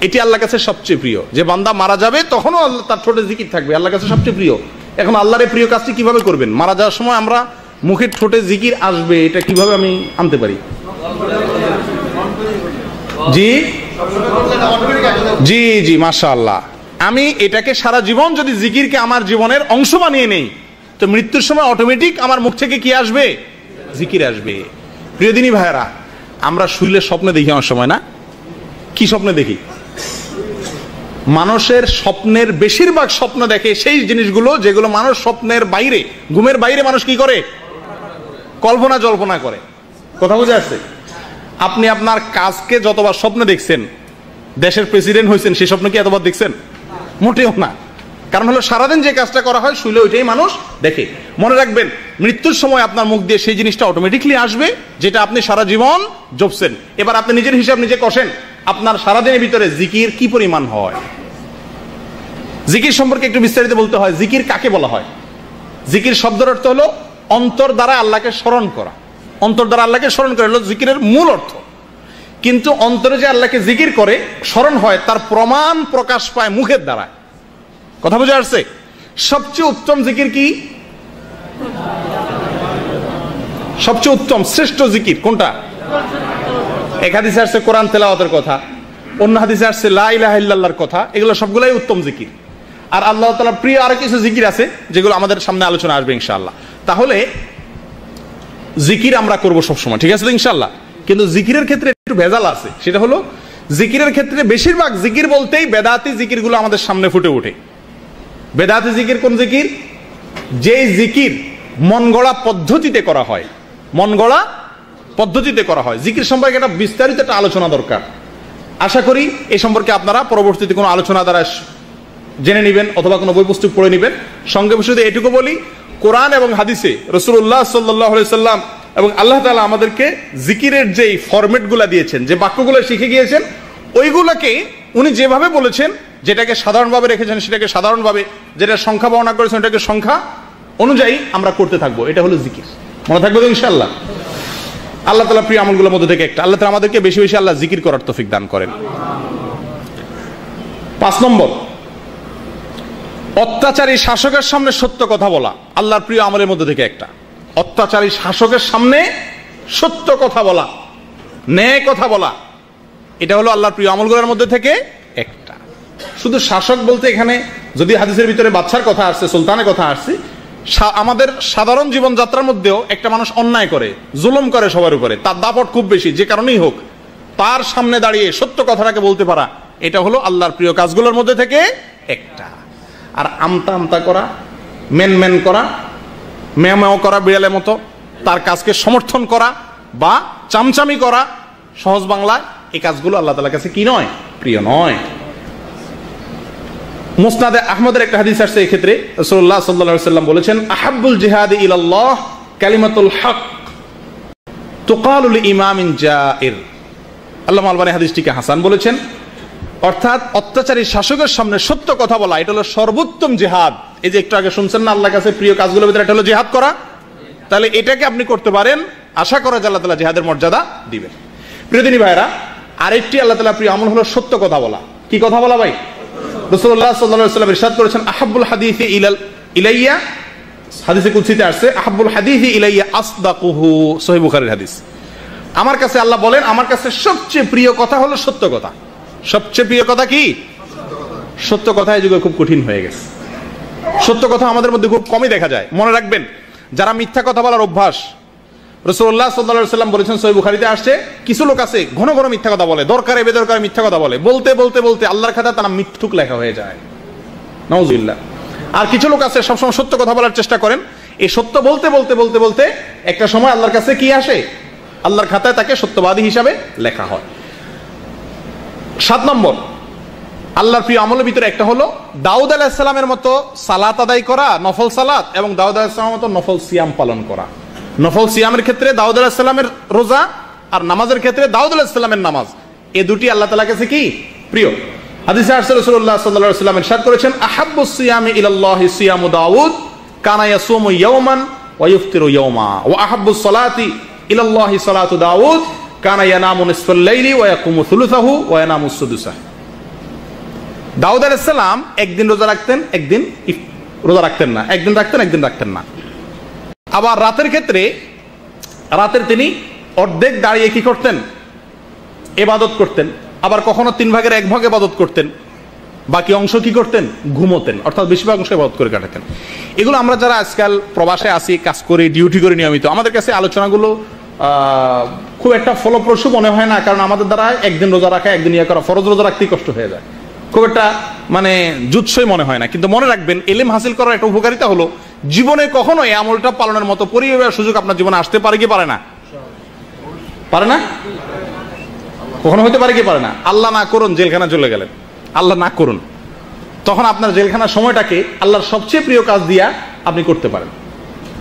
এটি আল্লাহর কাছে সবচেয়ে প্রিয়। যে বান্দা মারা যাবে তখনও আল্লাহ তার ঠোঁটে জিকির থাকবে, আল্লাহর কাছে সবচেয়ে প্রিয়। এখন আল্লাহর এই প্রিয় কাজটি কিভাবে করবেন? মারা যাওয়ার সময় আমরা মুখের ঠোঁটে জিকির আসবে, এটা কিভাবে আমি আনতে পারি? জি জি জি, মাশাআল্লাহ। আমি এটাকে সারা জীবন যদি জিকিরকে আমার জীবনের অংশ বানিয়ে নেই তো মৃত্যুর সময় অটোমেটিক আমার মুখ থেকে কি আসবে? জিকির আসবে। প্রিয় দিনী ভাইরা, আমরা শুইলে স্বপ্নে দেখি অনেক সময়, না? কি স্বপ্নে দেখি? মানুষের স্বপ্নের বেশিরভাগ স্বপ্ন দেখে সেই জিনিসগুলো যেগুলো মানুষ স্বপ্নের বাইরে, ঘুমের বাইরে মানুষ কি করে? কল্পনা জল্পনা করে। কথা বুঝে আসছে? আপনি আপনার কাজকে যতবার স্বপ্নে দেখছেন, দেশের প্রেসিডেন্ট হয়েছেন, সেই স্বপ্ন কি এতবার দেখছেন? মোটেও না। কারণ হলো সারাদিন যে কাজটা করা হয় শুইলে ওইটাই মানুষ দেখে। মনে রাখবেন, মৃত্যুর সময় আপনার মুখ দিয়ে সেই জিনিসটা অটোমেটিকলি আসবে যেটা আপনি সারা জীবন জপছেন। এবার আপনি নিজের হিসাব নিজে কষেন, আপনার সারাদিনের ভিতরে জিকির কি পরিমাণ হয়। জিকির সম্পর্কে একটু বিস্তারিত বলতে হয়। জিকির কাকে বলা হয়? জিকির শব্দের অর্থ হলো অন্তর দ্বারা আল্লাহকে স্মরণ করা। অন্তর দ্বারা আল্লাহকে স্মরণ করা হলো জিকিরের মূল অর্থ। কিন্তু অন্তরে যে আল্লাহকে জিকির করে, স্মরণ হয়, তার প্রমাণ প্রকাশ পায় মুখের দ্বারা। কথা বোঝা আসছে? সবচেয়ে উত্তম জিকির কি? সবচেয়ে উত্তম শ্রেষ্ঠ জিকির কোনটা? এক হাদিসে আসছে কোরআন তেলাওয়াতের কথা, অন্য হাদিসে আসছে লা ইলাহা ইল্লাল্লাহর কথা। এগুলো সবগুলাই উত্তম জিকির। আর আল্লাহ তাআলার প্রিয় আরো কিছু জিকির আছে যেগুলো আমাদের সামনে আলোচনা আসবে ইনশাআল্লাহ। তাহলে জিকির আমরা করব সবসময়, ঠিক আছে তো ইনশাআল্লাহ। কিন্তু জিকিরের ক্ষেত্রে একটু ভেজাল আছে। সেটা হলো জিকিরের ক্ষেত্রে বেশিরভাগ জিকির বলতেই বেদাতি জিকিরগুলো আমাদের সামনে ফুটে ওঠে। বেদাতি জিকির কোন জিকির? যেই জিকির মন গড়া পদ্ধতিতে করা হয়। মন গড়া পদ্ধতিতে করা হয়। জিকির সম্পর্কে একটা বিস্তারিত একটা আলোচনা দরকার। আশা করি এই সম্পর্কে আপনারা পরবর্তীতে কোনো আলোচনা দ্বারা জেনে নেবেন অথবা কোনো বই পুস্তক পড়ে নেবেন। সঙ্গে শুধু এটুকু বলি, কোরআন এবং হাদিসে রাসূলুল্লাহ সাল্লাল্লাহু আলাইহি সাল্লাম এবং আল্লাহ তাআলা আমাদেরকে জিকিরের যেই ফরম্যাটগুলো দিয়েছেন, যে বাক্যগুলো শিখে গিয়েছেন, ওইগুলোকে উনি যেভাবে বলেছেন, যেটাকে সাধারণভাবে রেখেছেন সেটাকে সাধারণভাবে, যেটা সংখ্যা বর্ণনা করেছেন ওটাকে সংখ্যা অনুযায়ী আমরা করতে থাকবো। এটা হলো জিকির। মনে থাকবে তো ইনশাআল্লাহ? আল্লাহ তাআলা প্রিয় আমলগুলোর মধ্যে থেকে একটা। আল্লাহ তাআলা আমাদেরকে বেশি বেশি আল্লাহ জিকির করার তৌফিক দান করেন। 5 নম্বর, অত্যাচারী শাসকের সামনে সত্য কথা বলা আল্লাহর প্রিয় আমলের মধ্যে থেকে একটা। অত্যাচারী শাসকের সামনে সত্য কথা বলা, ন্যায় কথা বলা, এটা হলো আল্লাহর প্রিয় আমলগুলোর মধ্যে থেকে একটা। শুধু শাসক বলতে এখানে যদি হাদিসের ভিতরে বাদশার কথা আসছে, সুলতানের কথা আসছে, আমাদের সাধারণ জীবনযাত্রার মধ্যেও একটা মানুষ অন্যায় করে, জুলুম করে সবার উপরে, তার দাপট খুব বেশি, যে কারণেই হোক, তার সামনে দাঁড়িয়ে সত্য কথাটাকে বলতে পারা, এটা হলো আল্লাহর প্রিয় কাজগুলোর মধ্যে থেকে একটা। আর আমতা আমতা করা, মেন মেন করা, মেও মেও করা বিড়ালের মতো, তার কাজকে সমর্থন করা বা চামচামি করা, সহজ বাংলায় এই কাজগুলো আল্লাহ তাআলার কাছে কি নয়? প্রিয় নয়। মুসনাদে আহমদের একটা হাদিস আসছে, এই ক্ষেত্রে রাসূলুল্লাহ সাল্লাল্লাহু আলাইহি ওয়াসাল্লাম বলেছেন, আহাব্বুল জিহাদি ইলাল্লাহ কালিমাতুল হক তুকালু লিইমামিন জাইর। আল্লামা আলবানী হাদিসটিকে হাসান বলেছেন, অর্থাৎ অত্যাচারী শাসকের সামনে সত্য কথা বলা, এটা হলো সর্বোত্তম জিহাদ। এই যে একটু আগে শুনছেন না, আল্লাহর কাছে প্রিয় কাজগুলোর ভিতরে এটা হলো জিহাদ করা। তাহলে এটাকে আপনি করতে পারেন, আশা করা যায় আল্লাহ তাআলা জিহাদের মর্যাদা দিবেন। প্রিয় দিনী ভাইরা, আরেকটি আল্লাহ তাআলা প্রিয় আমল হলো সত্য কথা বলা। কি কথা বলা ভাই? রাসূলুল্লাহ সাল্লাল্লাহু আলাইহি ওয়াসাল্লাম ইরশাদ করেছেন, আহাব্বুল হাদিসি ইলাইয়া, হাদিসে কুদসিতে আসছে, আহাব্বুল হাদিসি ইলাইয়া আসদাকুহু, সহিহ বুখারীর হাদিস। আমার কাছে আল্লাহ বলেন, আমার কাছে সবচেয়ে প্রিয় কথা হলো সত্য কথা। সবচেয়ে প্রিয় কথা কি? সত্য কথা। এই যুগে খুব কঠিন হয়ে গেছে। সত্য কথা আমাদের মধ্যে খুব কমই দেখা যায়। মনে রাখবেন, যারা মিথ্যা কথা বলার অভ্যাস, রাসূলুল্লাহ সাল্লাল্লাহু আলাইহি ওয়াসাল্লাম বলেছেন, সহিহ বুখারীতে আসছে, কিছু লোক আছে ঘন ঘন মিথ্যা কথা বলে, দরকারে বেদরকারে মিথ্যা কথা বলে, বলতে বলতে বলতে আল্লাহর খাতায় তারা মিথ্যুক লেখা হয়ে যায়, নাউযুবিল্লাহ। আর কিছু লোক আছে সবসময় সত্য কথা বলার চেষ্টা করেন, এই সত্য বলতে বলতে বলতে বলতে একটা সময় আল্লাহর কাছে কি আসে? আল্লাহর খাতায় তাকে সত্যবাদী হিসাবে লেখা হয়। 7 নম্বর আল্লাহর প্রিয় আমলের ভিতরে একটা হলো দাউদ আলাইহিস সালামের মতো সালাত আদায় করা, নফল সালাত, এবং দাউদ আলাইহিস সালামের মতো নফল সিয়াম পালন করা। নফল সিয়ামের ক্ষেত্রে দাউদ আলাইহিস সালামের রোজা, আর নামাজের ক্ষেত্রে দাউদ আলাইহিস সালামের নামাজ, এই দুটি আল্লাহ তাআলার কাছে কি? প্রিয়। হাদিসে আসছে, রাসূলুল্লাহ সাল্লাল্লাহু আলাইহি ওয়াসাল্লাম ইরশাদ করেছেন, আহাব্বুস সিয়ামি ইলাল্লাহি সিয়ামু দাউদ কানা ইয়াসুমু ইয়াওমান ওয়া ইফতিরু ইয়াওমা, ওয়া আহাব্বুস সালাতি ইলাল্লাহি সালাতু দাউদ কানা ইয়ানামু নিসফাল লাইলি ওয়া ইয়াকুমু সুলুসাহু ওয়া ইয়ানামু সুদুসাহু। দাউদ আলাইহিস সালাম একদিন রোজা রাখতেন, একদিন রোজা রাখতেন না, একদিন রাখতেন, একদিন রাখতেন না। আবার রাতের ক্ষেত্রে, রাতের তিনি অর্ধেক দাঁড়িয়ে কি করতেন? ইবাদত করতেন। আবার কখনো 3 ভাগের 1 ভাগ ইবাদত করতেন, বাকি অংশ কি করতেন? ঘুমোতেন, অর্থাৎ বেশিরভাগ অংশ ইবাদত করে কাটাতেন। এগুলো আমরা যারা আজকাল প্রবাসে আসি, কাজ করি, ডিউটি করে নিয়মিত, আমাদের কাছে আলোচনাগুলো খুব একটা ফলপ্রসূ মনে হয় না, কারণ আমাদের দ্বারা একদিন রোজা রাখা, একদিন ইয়া করা, ফরজ রোজা রাখতেই কষ্ট হয়ে যায়, খুব একটা মানে জুৎসই মনে হয় না। কিন্তু মনে রাখবেন, ইলম হাসিল করার একটা উপকারিতা হলো, জীবনে কখনো এই আমলটা পালনের মতো পরিবেশের সুযোগ আপনার জীবনে আসতে পারে কি পারে না? পারে না? কখনো হইতে পারে কি পারে না? আল্লাহ না করুন জেলখানা চলে গেলেন, আল্লাহ না করুন, তখন আপনার জেলখানার সময়টাকে আল্লাহর সবচেয়ে প্রিয় কাজ দিয়া আপনি করতে পারেন।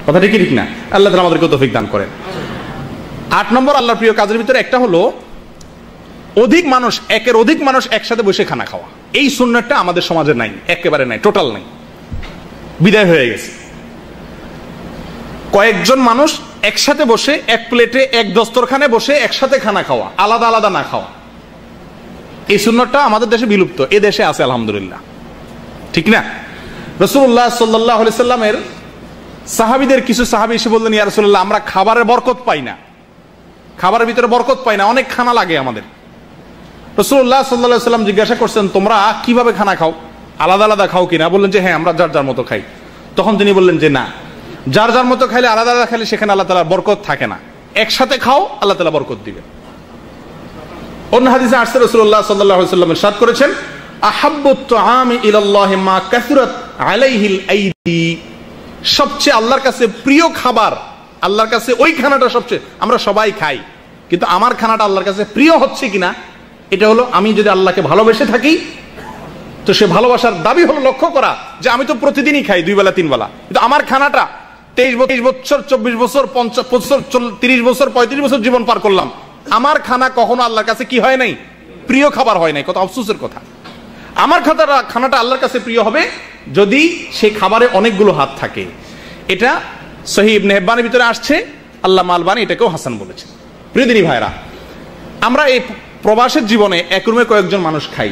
কথা ঠিক ঠিক না? আল্লাহ তাআলা আমাদেরকে তৌফিক দান করেন। 8 নম্বর আল্লাহর প্রিয় কাজের ভিতরে একটা হলো অধিক মানুষ, একের অধিক মানুষ একসাথে বসে খানা খাওয়া। এই সুন্নাতটা আমাদের সমাজে নাই, একেবারে নাই, টোটাল নাই, বিদায় হয়ে গেছে। কয়েকজন মানুষ একসাথে বসে এক প্লেটে, এক দস্তরখানে বসে একসাথে খানা খাওয়া, আলাদা আলাদা না খাওয়া, এই সুন্নাতটা আমাদের দেশে বিলুপ্ত। এ দেশে আছে আলহামদুলিল্লাহ, ঠিক না? রাসূলুল্লাহ সাল্লাল্লাহু আলাইহি সাল্লামের সাহাবীদের কিছু সাহাবী এসে বললেন, ইয়া রাসূলুল্লাহ, আমরা খাবারের বরকত পাই না, খাবারের ভিতরে বরকত পাই না, অনেক খানা লাগে আমাদের। রাসূলুল্লাহ সাল্লাল্লাহু আলাইহি সাল্লাম জিজ্ঞাসা করছেন, তোমরা কিভাবে খানা খাও? আলাদা আলাদা খাও কিনা? বললেন যে হ্যাঁ, আমরা যার যার মতো খাই। তখন তিনি বললেন যে না, যার যার মতো খাইলে, আলাদা আলাদা খাইলে সেখানে আল্লাহ তাআলার বরকত থাকে না, একসাথে খাও, আল্লাহ তাআলা বরকত দিবেন। অন্য হাদিসে আসছে, রাসূলুল্লাহ সাল্লাল্লাহু আলাইহি ওয়াসাল্লাম ইরশাদ করেছেন, আহাব্বুত তুআমি ইলাল্লাহি মা কাসুরাত আলাইহিল আইদি, সবচেয়ে আল্লাহর কাছে প্রিয় খাবার, আল্লাহর কাছে ওই খানাটা সবচেয়ে, আমরা সবাই খাই, কিন্তু আমার খানাটা আল্লাহর কাছে প্রিয় হচ্ছে কিনা, এটা হলো আমি যদি আল্লাহকে ভালোবেসে থাকি, তো সে ভালোবাসার দাবি হলো লক্ষ্য করা যে আমি তো প্রতিদিনই খাই, 2 বেলা 3 বেলা, কিন্তু আমার খানাটা 23 বছর 24 বছর 50 বছর 30 বছর 35 বছর জীবন পার করলাম, আমার খানা কখনো আল্লাহর কাছে কি হয় নাই? প্রিয় খাবার হয় নাই। কত আফসোসের কথা। আমার খানাটা আল্লাহর কাছে প্রিয় হবে যদি সেই খাবারে অনেকগুলো হাত থাকে। এটা সহিহ ইবনে হিব্বানের ভিতরে আসছে, আল্লামা আলবানী এটাকেও হাসান বলেছেন। প্রিয় দিনী ভাইরা, আমরা এই প্রবাসের জীবনে এক রুমে কয়েকজন মানুষ খাই,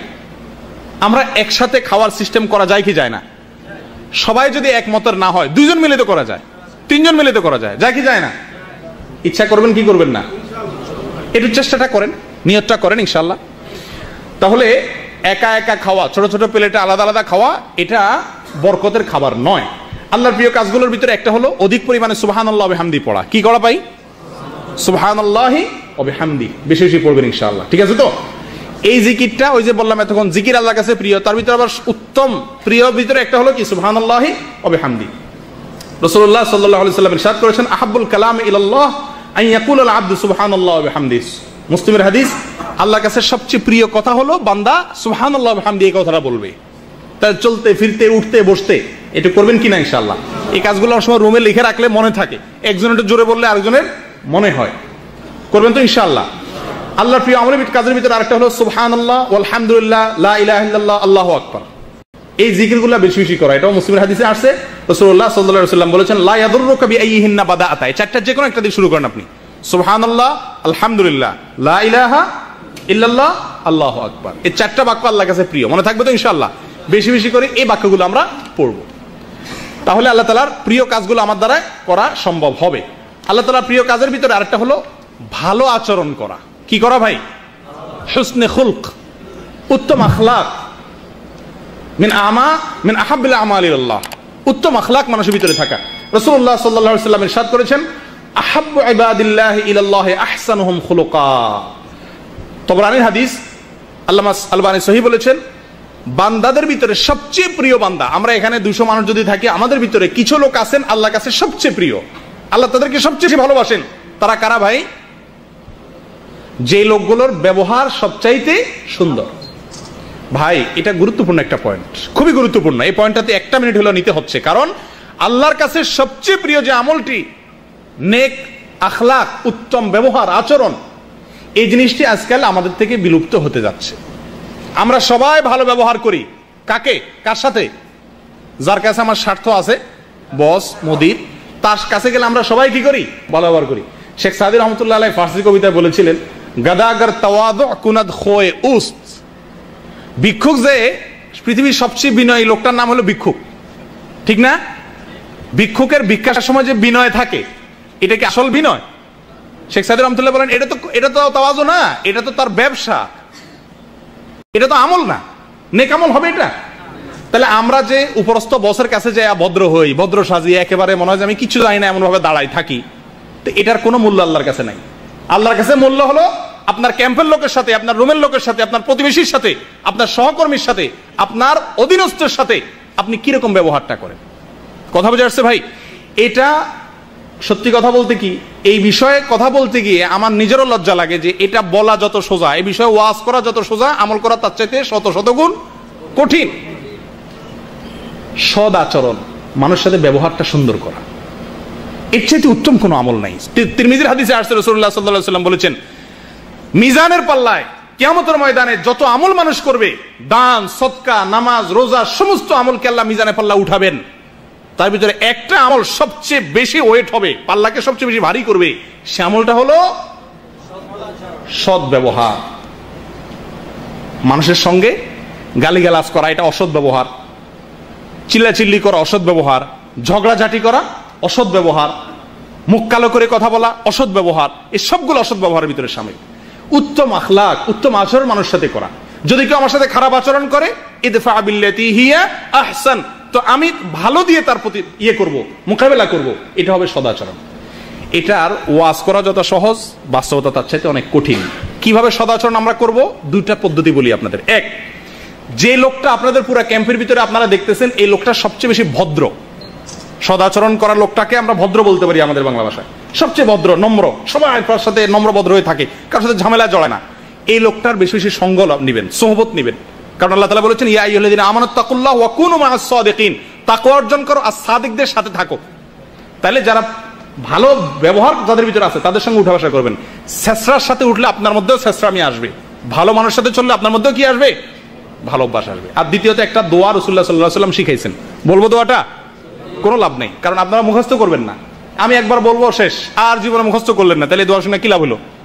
আমরা একসাথে খাওয়ার সিস্টেম করা যায় কি যায় না? সবাই যদি একমতের না হয়, 2 জন মিলে তো করা যায়, 3 জন মিলে তো করা যায়, যায় কি যায় না? ইচ্ছা করবেন কি করবেন না? একটু চেষ্টাটা করেন, নিয়তটা করেন ইনশাআল্লাহ। তাহলে একা একা খাওয়া, ছোট ছোট প্লেটে আলাদা আলাদা খাওয়া, এটা বরকতের খাবার নয়। আল্লাহর প্রিয় কাজগুলোর ভিতরে একটা হলো অধিক পরিমাণে সুবহানাল্লাহ ওয়া বিহামদি পড়া। কি করা পাই? সুবহানাল্লাহি ওয়া বিহামদি বেশি বেশি পড়বেন ইনশাআল্লাহ, ঠিক আছে তো? এই জিকিরটা ওই যে বললাম এতক্ষণ জিকির আল্লাহর কাছে প্রিয়, তার ভিতরে আবার উত্তম প্রিয় ভিতরে একটা হলো কি সুবহানাল্লাহি ওয়া বিহামদি। রাসূলুল্লাহ সাল্লাল্লাহু আলাইহি ওয়াসাল্লাম ইরশাদ করেছেন আহাব্বুল কালামি ইলাল্লাহ আন ইয়াকুলা আল আবদু সুবহানাল্লাহি ওয়া বিহামদি। মুসলিমের হাদিস, আল্লাহর কাছে সবচেয়ে প্রিয় কথা হলো বান্দা সুবহানাল্লাহি ওয়া বিহামদি এই কথাটা বলবে। তার চলতে ফিরতে উঠতে বসতে এটা করবেন কিনা ইনশাআল্লাহ। এই কাজগুলো অনেক সময় রুমে লিখে রাখলে মনে থাকে, একজন একটু জোরে বললে আরেকজনের মনে হয়। করবেন তো ইনশাআল্লাহ। আল্লাহর প্রিয় আমলের কাজের ভিতরে আরেকটা হলো সুবহানাল্লাহ ওয়ালহামদুলিল্লাহ লা ইলাহা ইল্লাল্লাহ আল্লাহু আকবার। এই জিকিরগুলো বেশি বেশি করা, এটাও মুসলিমের হাদিসে আসছে। রাসূলুল্লাহ সাল্লাল্লাহু আলাইহি ওয়াসাল্লাম বলেছেন লা ইয়াদুররুকা বিআইয়িহিন্না বাদাআতা। এই চারটা যে কোনো একটা দিয়ে শুরু করেন আপনি, সুবহানাল্লাহ, আলহামদুলিল্লাহ, লা ইলাহা ইল্লাল্লাহ, আল্লাহু আকবার। এই চারটা বাক্য আল্লাহর কাছে প্রিয়, মনে থাকবে তো ইনশাআল্লাহ। বেশি বেশি করে এই বাক্যগুলো আমরা পড়ব, তাহলে আল্লাহ তাআলার প্রিয় কাজগুলো আমার দ্বারা করা সম্ভব হবে। আল্লাহ তাআলার প্রিয় কাজের ভিতরে আরেকটা হলো ভালো আচরণ করা। কি করা ভাই? হুসনে খুলক, উত্তম আখলাক। মিন আহাব্বিল আমালি ইলাল্লাহ, উত্তম আখলাক মানুষের ভিতরে থাকা। রাসূলুল্লাহ সাল্লাল্লাহু আলাইহি ওয়াসাল্লাম ইরশাদ করেছেন আহাব্বু ইবাদিল্লাহি ইলাল্লাহি আহসানুহুম খুলুকা। তবরানীর হাদিস, আল্লামা আলবানী সহিহ বলেছেন বান্দাদের ভিতরে সবচেয়ে প্রিয় বান্দা, আমরা এখানে 200 মানুষ যদি থাকি, আমাদের ভিতরে কিছু লোক আছেন আল্লাহর কাছে সবচেয়ে প্রিয়, আল্লাহ তাদেরকে সবচেয়ে ভালোবাসেন। তারা কারা ভাই? যে লোকগুলোর ব্যবহার সবচাইতে সুন্দর। ভাই এটা গুরুত্বপূর্ণ একটা পয়েন্ট, খুবই গুরুত্বপূর্ণ। এই পয়েন্টটাতে 1 মিনিট হলো নিতে হচ্ছে, কারণ আল্লাহর কাছে সবচেয়ে প্রিয় যে আমলটি নেক আখলাক, উত্তম ব্যবহার আচরণ, এই জিনিসটি আজকাল আমাদের থেকে বিলুপ্ত হতে যাচ্ছে। আমরা সবাই ভালো ব্যবহার করি, কাকে? কার সাথে? যার কাছে আমার স্বার্থ আছে, বস মুদির, তার কাছে গেলে আমরা সবাই কি করি? ভালো ব্যবহার করি। শেখ সাদি রহমতুল্লাহ আলাইহি ফার্সি কবিতায় বলেছিলেন গাদাগার তাওয়াদু কুনাদ খোয়ে উস্ত। ভিক্ষুক যে পৃথিবীর সবচেয়ে বিনয়ী লোকটার নাম হলো ভিক্ষুক, ঠিক না? ভিক্ষুকের ভিক্ষার সময় যে বিনয় থাকে, এটা কি আসল বিনয়? শেখ সাদি রহমতুল্লাহ বলেন এটা তো তাওয়াজু না, এটা তো তার ব্যবসা, এটা তো আমল না, নেক আমল হবে এটা? তাহলে আমরা যে উপরস্থ বসের কাছে যাই ভদ্র হই, ভদ্র সাজিয়ে একেবারে মনে হয় যে আমি কিছু জানি না এমন ভাবে দাঁড়াই থাকি, তো এটার কোনো মূল্য আল্লাহর কাছে নাই। আল্লাহর কাছে মূল্য হলো আপনার ক্যাম্পের লোকের সাথে, আপনার রুমের লোকের সাথে, আপনার প্রতিবেশীর সাথে, আপনার সহকর্মীর সাথে, আপনার অধীনস্থের সাথে আপনি কিরকম ব্যবহারটা করেন। কথা বোঝা যাচ্ছে ভাই? এটা সত্যি কথা বলতে কি, এই বিষয়ে কথা বলতে গিয়ে আমার নিজেরও লজ্জা লাগে যে এটা বলা যত সোজা, এই বিষয়ে ওয়াজ করা যত সোজা, আমল করা তার চাইতে শত শত গুণ কঠিন। সদ আচরণ, মানুষের সাথে ব্যবহারটা সুন্দর করা, এর চাইতে উত্তম কোনো আমল নাই। তিরমিজির হাদিসে আসছে রাসূলুল্লাহ সাল্লাল্লাহু আলাইহি ওয়াসাল্লাম বলেছেন মিজানের পাল্লায় কিয়ামতের ময়দানে যত আমল মানুষ করবে, দান সদকা নামাজ রোজা সমস্ত আমলকে আল্লাহ মিজানের পাল্লা উঠাবেন, তার ভিতরে একটা আমল সবচেয়ে বেশি ওয়েট হবে, পাল্লাকে সবচেয়ে বেশি ভারী করবে, সে আমলটা হলো সৎ ব্যবহার। মানুষের সঙ্গে গালিগালাজ করা এটা অসৎ ব্যবহার, চিল্লাচিল্লি করা অসৎ ব্যবহার, ঝগড়াঝাটি করা অসৎ ব্যবহার, মুখ কালো করে কথা বলা অসৎ ব্যবহার, এই সবগুলো অসৎ ব্যবহারের ভিতরে শামিল। উত্তম আখলাক, উত্তম আচরণ মানুষের সাথে করা। যদি কেউ আমার সাথে খারাপ আচরণ করে, ইদফা বিল্লাতি হিয়া আহসান, তো আমি ভালো দিয়ে তার প্রতি করব, মোকাবেলা করব, এটা হবে সদাচরণ। এটার ওয়াজ করা যত সহজ, বাস্তবতা তার চাইতে অনেক কঠিন। কিভাবে সদাচরণ আমরা করব? 2টা পদ্ধতি বলি আপনাদের। এক, যে লোকটা আপনাদের পুরো ক্যাম্পের ভিতরে আপনারা দেখতেছেন, এই লোকটা সবচেয়ে বেশি ভদ্র, সদাচরণ করার লোকটাকে আমরা ভদ্র বলতে পারি আমাদের বাংলা ভাষায়, সবচেয়ে ভদ্র, নম্র, সবাই তার সাথে নম্র ভদ্র হয়ে থাকে, কারোর সাথে ঝামেলা জড়ায় না, এই লোকটার বেশি বেশি সঙ্গ নিবেন, সোহবত নিবেন। কারণ আল্লাহ তাআলা বলেছেন ইয়া আইয়ুহাল্লাযীনা আমানুত্তাকুল্লাহ ওয়া কুনু মা'আস সাদিকিন, তাকওয়া অর্জন করো আর সাদিকদের সাথে থাকো। তাহলে যারা ভালো ব্যবহার যাদের ভিতরে আছে তাদের সঙ্গে উঠা বসা করবেন। ছেসরার সাথে উঠলে আপনার মধ্যেও ছেসরামি আসবে, ভালো মানুষের সাথে চললে আপনার মধ্যেও কি আসবে? ভালো অভ্যাস আসবে। আর দ্বিতীয়ত একটা দোয়া রাসূলুল্লাহ সাল্লাল্লাহু আলাইহি ওয়াসাল্লাম শিখাইছেন, বলবো দোয়াটা? কোনো লাভ নেই, কারণ আপনারা মুখস্থ করবেন না, আমি একবার বলবো শেষ, আর জীবনে মুখস্থ করলেন না, তাহলে দোয়া শুনে কি লাভ হলো?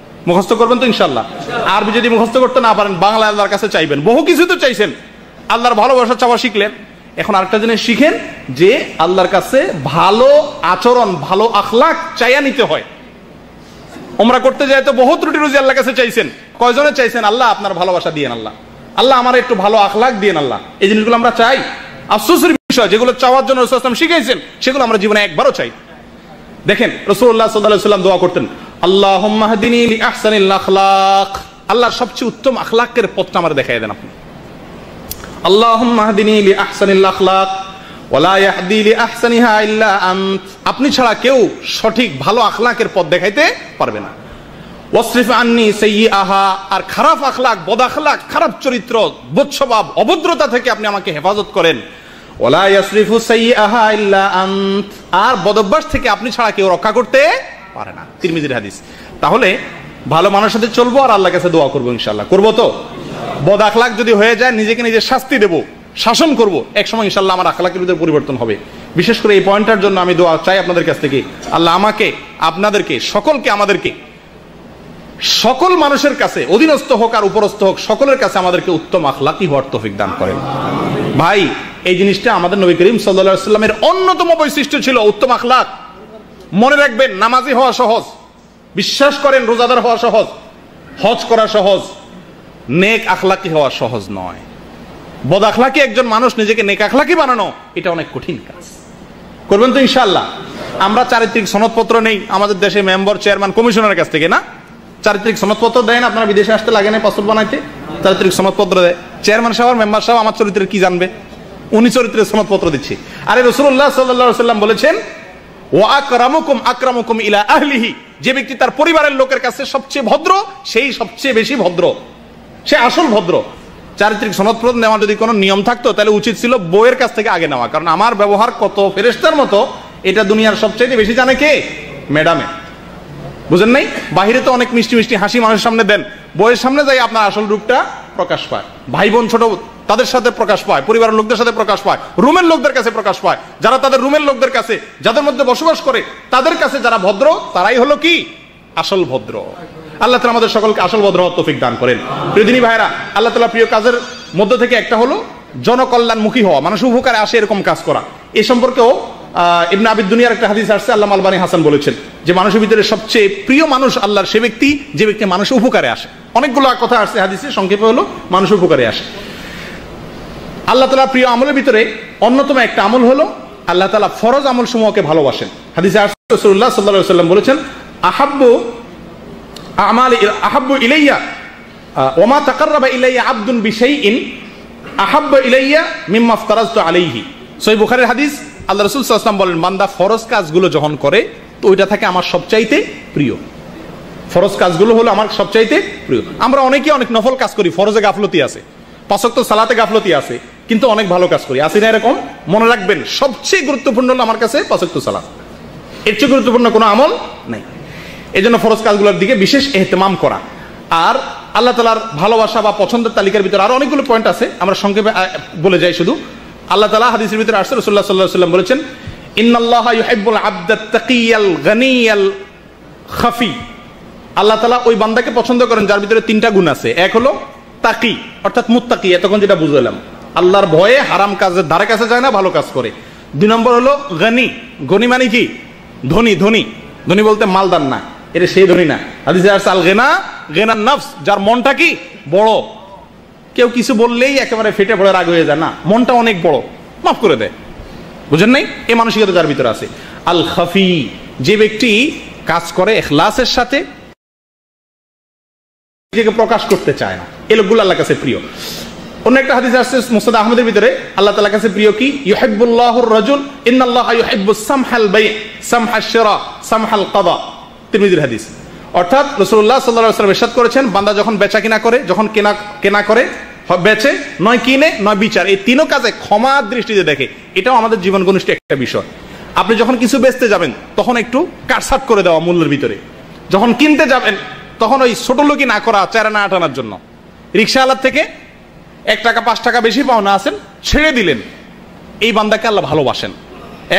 মুখস্থ করবেন তো ইনশাআল্লাহ। আরবি যদি মুখস্থ করতে না পারেন, বাংলা আল্লাহর কাছে চাইবেন, বহু কিছু তো চাইছেন, আল্লাহর ভালোবাসা চাওয়া শিখলেন, এখন আরেকটা জিনিস শিখেন যে আল্লাহর কাছে ভালো আচরণ, ভালো আখলাক চাইয়া নিতে হয়। ওমরা করতে যায় তো বহুত রুটি রুজি আল্লাহর কাছে চাইছেন, কয়জনে চাইছেন আল্লাহ আপনার ভালোবাসা দিয়েন, আল্লাহ আল্লাহ আমার একটু ভালো আখলাক দিয়েন আল্লাহ। এই জিনিসগুলো আমরা চাই। আফসোসের বিষয়, যেগুলো চাওয়ার জন্য রাসূল সাল্লাল্লাহু আলাইহি ওয়াসাল্লাম শিখাইছেন, সেগুলো আমরা জীবনে একবারও চাই। দেখেন রাসূলুল্লাহ সাল্লাল্লাহু আলাইহি ওয়াসাল্লাম দোয়া করতেন, আল্লাহুম্মা হদিনি লি আহসানিল আখলাক, আল্লাহর সবচেয়ে উত্তম আখলাকের পথটা আমার দেখাই দেন আপনি। আল্লাহুম্মা হদিনি লি আহসানিল আখলাক ওয়া লা ইয়াহদি লি আহসানিহা ইল্লা আনত। আপনি ছাড়া কেউ সঠিক ভালো আখলাকের পথ দেখাইতে পারবে না। ওয়াসরিফ আন্নি সাইয়্যাহা, আর খারাপ আখলাক, বদ আখলাক, খারাপ চরিত্র, বদ স্বভাব, অভদ্রতা থেকে আপনি আমাকে হেফাজত করেন। ওয়ালা ইয়াসরিফু সাইয়্যাহা ইল্লা আনত, আর বদ অভ্যাস থেকে আপনি ছাড়া কেউ রক্ষা করতে পারে না। তিরমিজির হাদিস। তাহলে ভালো মানুষের সাথে চলবো আর আল্লাহর কাছে দোয়া করবো, ইনশাআল্লাহ করবো তো। বদ আখলাক যদি হয়ে যায় নিজেকে নিজে শাস্তি দেব, শাসন করব, এক সময় ইনশাআল্লাহ আমার আখলাকের ভিতরে পরিবর্তন হবে। বিশেষ করে এই পয়েন্টটার জন্য আমি দোয়া চাই আপনাদের কাছ থেকে। আল্লাহ আমাকে, আপনাদেরকে, সকলকে, আমাদেরকে, সকল মানুষের কাছে, অধীনস্থ হোক আর উপরস্থ হোক, সকলের কাছে আমাদেরকে উত্তম আখলাকি হওয়ার তৌফিক দান করেন। ভাই, এই জিনিসটা আমাদের নবী করিম সাল্লাল্লাহু আলাইহি ওয়াসাল্লামের অন্যতম বৈশিষ্ট্য ছিল উত্তম আখলাক। মনে রাখবেন, নামাজি হওয়া সহজ, বিশ্বাস করেন রোজাদার হওয়া সহজ, হজ করা সহজ, নেক আখলাকি হওয়া সহজ নয়। বদ আখলাকি একজন মানুষ নিজেকে নেক আখলাকি বানানো, এটা অনেক কঠিন কাজ। করবেন তো ইনশাআল্লাহ? আমরা চারিত্রিক সনদপত্র নেই আমাদের দেশে মেম্বার, চেয়ারম্যান, কমিশনারের কাছ থেকে, না? চারিত্রিক সনদপত্র দেন, আপনারা বিদেশে আসতে লাগে না পাসপোর্ট বানাইতে, চারিত্রিক সনদপত্র দেয়। চেয়ারম্যান সাহেব, মেম্বার সাহেব আমার চরিত্রের কি জানবে? উনি চরিত্রের সনদপত্র দিচ্ছে। আরে রাসূলুল্লাহ সাল্লাল্লাহু আলাইহি ওয়াসাল্লাম বলেছেন, ওয়া আকরামুকুম আকরামুকুম ইলা আহলিহি, যে ব্যক্তি তার পরিবারের লোকের কাছে সবচেয়ে ভদ্র, সেই সবচেয়ে বেশি ভদ্র, সে আসল ভদ্র। চারিত্রিক সনদপত্র নেওয়ার যদি কোনো নিয়ম থাকতো তাহলে উচিত ছিল বউয়ের কাছ থেকে আগে নেওয়া, কারণ আমার ব্যবহার কত ফেরেশতার মতো এটা দুনিয়ার সবচেয়ে বেশি জানে কে? ম্যাডামে। বুঝেন নাই? বাহিরে তো অনেক মিষ্টি মিষ্টি হাসি মানুষের সামনে দেন, বইয়ের সামনে যাই আপনার আসল রূপটা প্রকাশ পায়। ভাই বোন ছোট তাদের সাথে প্রকাশ পায়, পরিবারের লোকদের সাথে প্রকাশ পায়, রুমের লোকদের কাছে প্রকাশ পায়। যারা তাদের রুমের লোকদের কাছে, যাদের মধ্যে বসবাস করে, তাদের কাছে যারা ভদ্র, তারাই হলো কি? আসল ভদ্র। আল্লাহ তাআলা আমাদের সকলকে আসল ভদ্র হওয়ার তৌফিক দান করেন। প্রিয় দিনী ভাইরা, আল্লাহ তাআলা প্রিয় কাজের মধ্যে থেকে একটা হলো জনকল্যাণমুখী হওয়া, মানুষ উপকারে আসে এরকম কাজ করা। এ সম্পর্কেও ইবনে আবিদ দুনিয়ার একটা হাদিস আসছে, আল্লামা আলবানী হাসান বলেছেন যে মানুষের ভিতরে সবচেয়ে প্রিয় মানুষ আল্লাহর সে ব্যক্তি যে ব্যক্তি মানুষের উপকারে আসে। অনেকগুলো কথা আসছে হাদিসে, সংক্ষেপে হলো মানুষের উপকারে আসে। আল্লাহ তাআলা প্রিয় আমলের ভিতরে অন্যতম একটা আমল হলো আল্লাহ তাআলা ফরজ আমল সমূহকে ভালোবাসেন। হাদিসে আসছে রাসূলুল্লাহ সাল্লাল্লাহু আলাইহি ওয়াসাল্লাম বলেছেন, আহাব্বু ইলাইয়া ওয়া মা তাকাররাবা ইলাইয়া আবদুন বিশাইইন আহাব্বু ইলাইয়া মিম্মা ইফতারাজতু আলাইহি। সহিহ বুখারীর হাদিস। আল্লাহ রাসূল সাল্লাল্লাহু আলাইহি ওয়াসাল্লাম বলেন, বান্দা ফরজ কাজগুলো যখন করে তো ওইটা থাকে আমার সবচাইতে প্রিয়। ফরজ কাজগুলো হলো আমার সবচাইতে প্রিয়। আমরা অনেকে অনেক নফল কাজ করি, ফরজে গাফলতি আছে, পাঁচ ওয়াক্ত সালাতে গাফলতি আছে, কিন্তু অনেক ভালো কাজ করি, আছে না এরকম? মনে রাখবেন, সবচেয়ে গুরুত্বপূর্ণ হলো আমার কাছে পাঁচ ওয়াক্ত সালাত, এর চেয়ে গুরুত্বপূর্ণ কোনো আমল নাই। এই জন্য ফরজ কাজগুলোর দিকে বিশেষ ইহতিমাম করা। আর আল্লাহ তাআলার ভালোবাসা বা পছন্দের তালিকার ভিতরে আরো অনেকগুলো পয়েন্ট আছে, আমরা সংক্ষেপে বলে যাই শুধু। আল্লাহ তাআলা হাদিসের ভিতরে আসছে, রাসূলুল্লাহ সাল্লাল্লাহু আলাইহি ওয়াসাল্লাম বলেছেন, ইন্নাল্লাহা ইউহিব্বুল আবদাত তাকিয়াল গানিয়াল খাফি। আল্লাহ তাআলা ওই বান্দাকে পছন্দ করেন যার ভিতরে তিনটা গুণ আছে। এক হলো তাকি, অর্থাৎ মুত্তাকি, এতক্ষণ যেটা বুঝলাম, আল্লাহর ভয়ে হারাম কাজের ধারে কাছে যায় না, ভালো কাজ করে। দুই নম্বর হলো গনি, গনি মানে কি? ধনী। ধনী ধনী বলতে মালদার না, এটা সেই ধনী না। হাদিসে আসছে আল গিনা গিনান নফস, যার মনটা কি? বড়। কেউ কিছু বললেই একেবারে ফেটে পড়ে রাগ হয়ে যায় না, মনটা অনেক বড়, মাফ করে দেয়। বুঝেন নাই? এই মানসিকতা যার ভিতরে আছে। আল খাফি, যে ব্যক্তি কাজ করে ইখলাসের সাথে, নিজেকে প্রকাশ করতে চায় না, এই লোকগুলো আল্লাহর কাছে প্রিয়। অন্য একটা হাদিস আসছে মুসনাদ আহমদের ভিতরে, আল্লাহ তাআলার কাছে প্রিয় কি? ইউহিব্বুল্লাহুর রাজুল ইন্নাল্লাহা ইউহিব্বুস সামহাল বাই সামহাশ শিরা সামহাল কাদা। তিরমিজির হাদিস। অর্থাৎ রাসূলুল্লাহ সাল্লাল্লাহু আলাইহি ওয়াসাল্লাম ইরশাদ করেছেন, বান্দা যখন বেচা কিনা করে, যখন কেনা করে, বেচে, নয় কিনে, নয় বিচার, এই তিনও কাজে ক্ষমার দৃষ্টিতে দেখে। এটাও আমাদের জীবন ঘনিষ্ঠ একটা বিষয়। আপনি যখন কিছু বেচতে যাবেন তখন একটু কাটছাট করে দেওয়া মূল্যের ভিতরে, যখন কিনতে যাবেন তখন ওই ছোট লোকই না করা, চেরা না আটানোর জন্য। রিকশাওয়ালার থেকে 1 টাকা 5 টাকা বেশি পাওনা আছেন, ছেড়ে দিলেন, এই বান্দাকে আল্লাহ ভালোবাসেন।